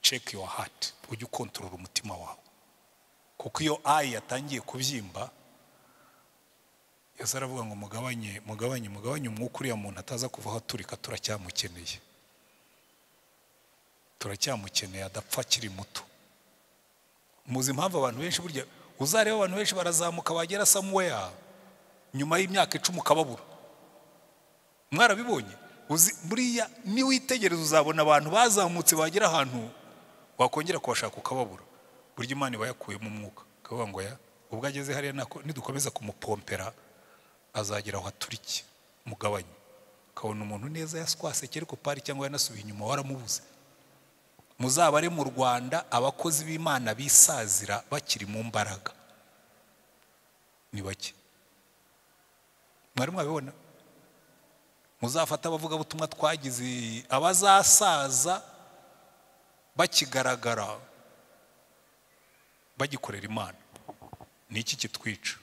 check your heart, ujye ukontorora umutima wawe, kuko iyo ayi yatangiye kubyimba, Yesu aravuga ngo mugabanye umwuka uriya muntu ataza kuvaho aturika. Turacyamukeneye adapfa akiri muto. Muzi impamvu abantu benshi burya uzareba abantu benshi barazamuka bagera somewhere, nyuma y'imyaka 10 ukababura. Mwarabibonye? Buriya ni witegereza uzabona abantu bazamutse bagera ahantu wakongera kubashaka ukababura. Burya Imana bayakuye mu mwuka, kavuga ngo ya ubwo ageze hariya nako nidukomeza kumupompera azagira aho aturike. Mugabanye kabona umuntu neza yaswasekere ko pari cyangwa yanasubiye inyuma waramubuze. Muzabare mu Rwanda abakozi b'Imana bisazira bakiri mu mbaraga ni bake. Mwari mwabibona? Muzafata abavuga butumwa twagize abazasaza bakigaragara, bagikorera Imana. Ni iki kitwica?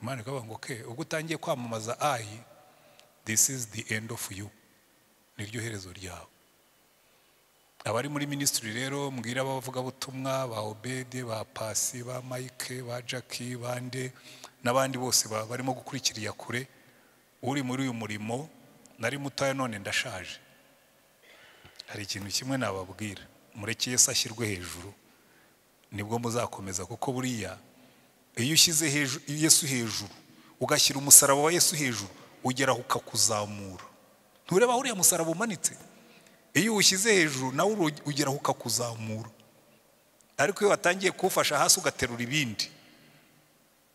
Imana ikavuga ngo okay, ubwo utangiye kwamamaza this is the end of you. Niryo herezo ryawe. Abari muri ministry rero mbwira abavugabutumwa ba Obede, ba Pasi, ba Mike, ba Jackie, bande n'abandi bose barimo gukurikirira kure, uri muri uyu murimo nari mutoya none ndashaje. Hari ikintu kimwe nababwira, mureke Yesu ashyirwe hejuru, nibwo muzakomeza, kuko buriya iyo ushyize Yesu hejuru ugashyira umusaraba wa Yesu hejuru ugeraho ukakuzamura. Ntureba uriya musaraba umanitse, iyo ushyize hejuru nawe ugeraho ukakuzamura. Ariko iyo watangiye kufasha hasi ugaterura ibindi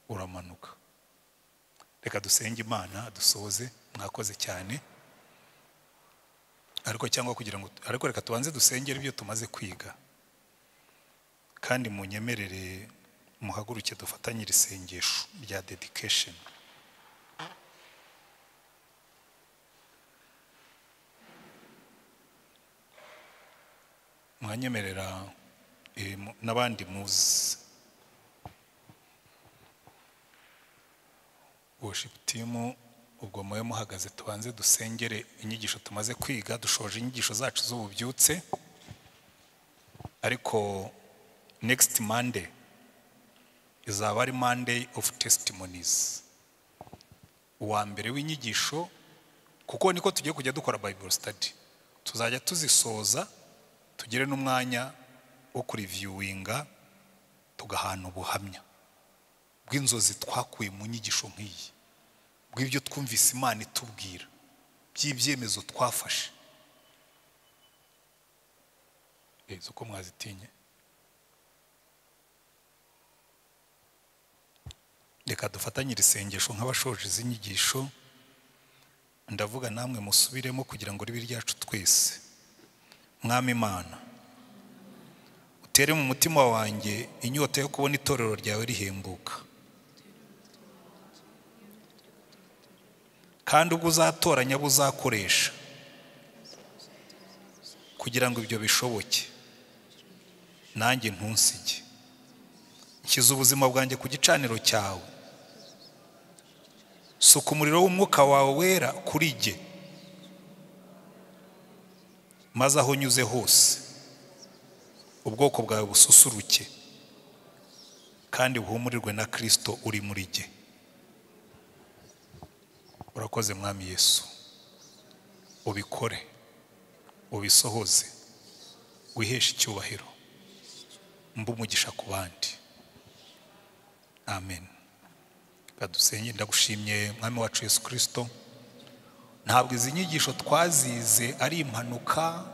uramanuka. Reka dusenge Imana dusoze. Mwakoze cyane. Ariko reka tubanze dusengere ibyo tumaze kwiga, kandi munyemerere muhaguruke dufatanye isengesho rya dedication. Mwanyemerera n'abandi muzi. Worship team, ubwo muwe muhagaze tubanze dusengere inyigisho tumaze kwiga. Dushoje inyigisho zacu z'ububyutse, ariko next Monday izaba ari Monday of testimonies, uwa mbere w'inyigisho, kuko niko tugiye kujya dukora Bible study. Tuzajya tuzisoza tugire n'umwanya wo kureviewinga, tugahana ubuhamya bw'inzozi twakuye mu nyigisho nk'iyi, bw'ibyo twumvise Imana itubwira, by'ibyemezo twafashe. Uko mwazitinye. Reka dufatanye isengesho nk'abashoje izi nyigisho. Ndavuga namwe musubiremo kugira ngo ribe ryacu twese. Mwami Imana, utere mu mutima wanjye inyota yo kubona itorero ryawe rihembuka, kandi ubwo uzatoranya abo uzakoresha kugira ngo ibyo bishoboke, nanjye ntunsige. Nshyize ubuzima bwanjye ku gicaniro cyawe, suka umuriro w'umwuka wawe wera kuri jye, maze aho nyuze hose ubwoko bwawe bususuruke, kandi buhumurirwe na Kristo uri muri jye. Urakoze Mwami Yesu, ubikore, ubisohoze, wiheshe icyubahiro, mbe umugisha ku bandi. Amen. Kadusenge. Ndagushimye Mwami wacu Yesu Kristo, ntabwo izi nyigisho twazize ari impanuka.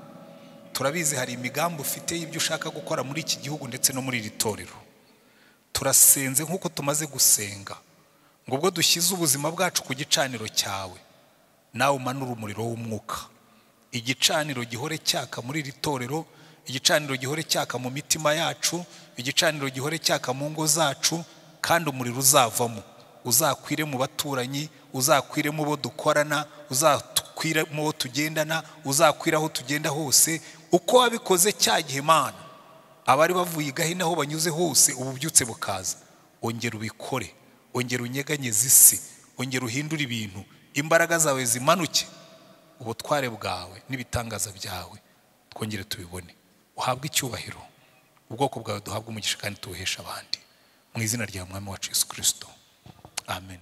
Turabizi hari imigambi ufite y'ibyo ushaka gukora muri iki gihugu ndetse no muri iri torero. Turasenze nk'uko tumaze gusenga ngo ubwo dushyize ubuzima bwacu ku gicaniro cyawe, nawe umanura umuriro w'umwuka, igicaniro gihore cyaka muri iri torero, igicaniro gihore cyaka mu mitima yacu, igicaniro gihore cyaka mu ngo zacu, kandi umuriro uzavamo uzakwire mu baturanyi, uzakwire mu bo dukorana, uzakwire mu bo tugendana, uzakwire aho tugenda hose. Uko wabikoze cya gihe Mana, abari bavuye igahina aho banyuze hose ububyutse bukaza. Ongera ubikore, ongera unyeganyeze isi, ongera uhindure ibintu, imbaraga zawe zimanuke, ubutware bwawe n'ibitangaza byawe twongere tubibone. Uhabwe icyubahiro, ubwoko bwawe duhabwe umugisha kandi tuwuhesha abandi, mu izina rya Mwami wacu Yesu Kristo. Amen.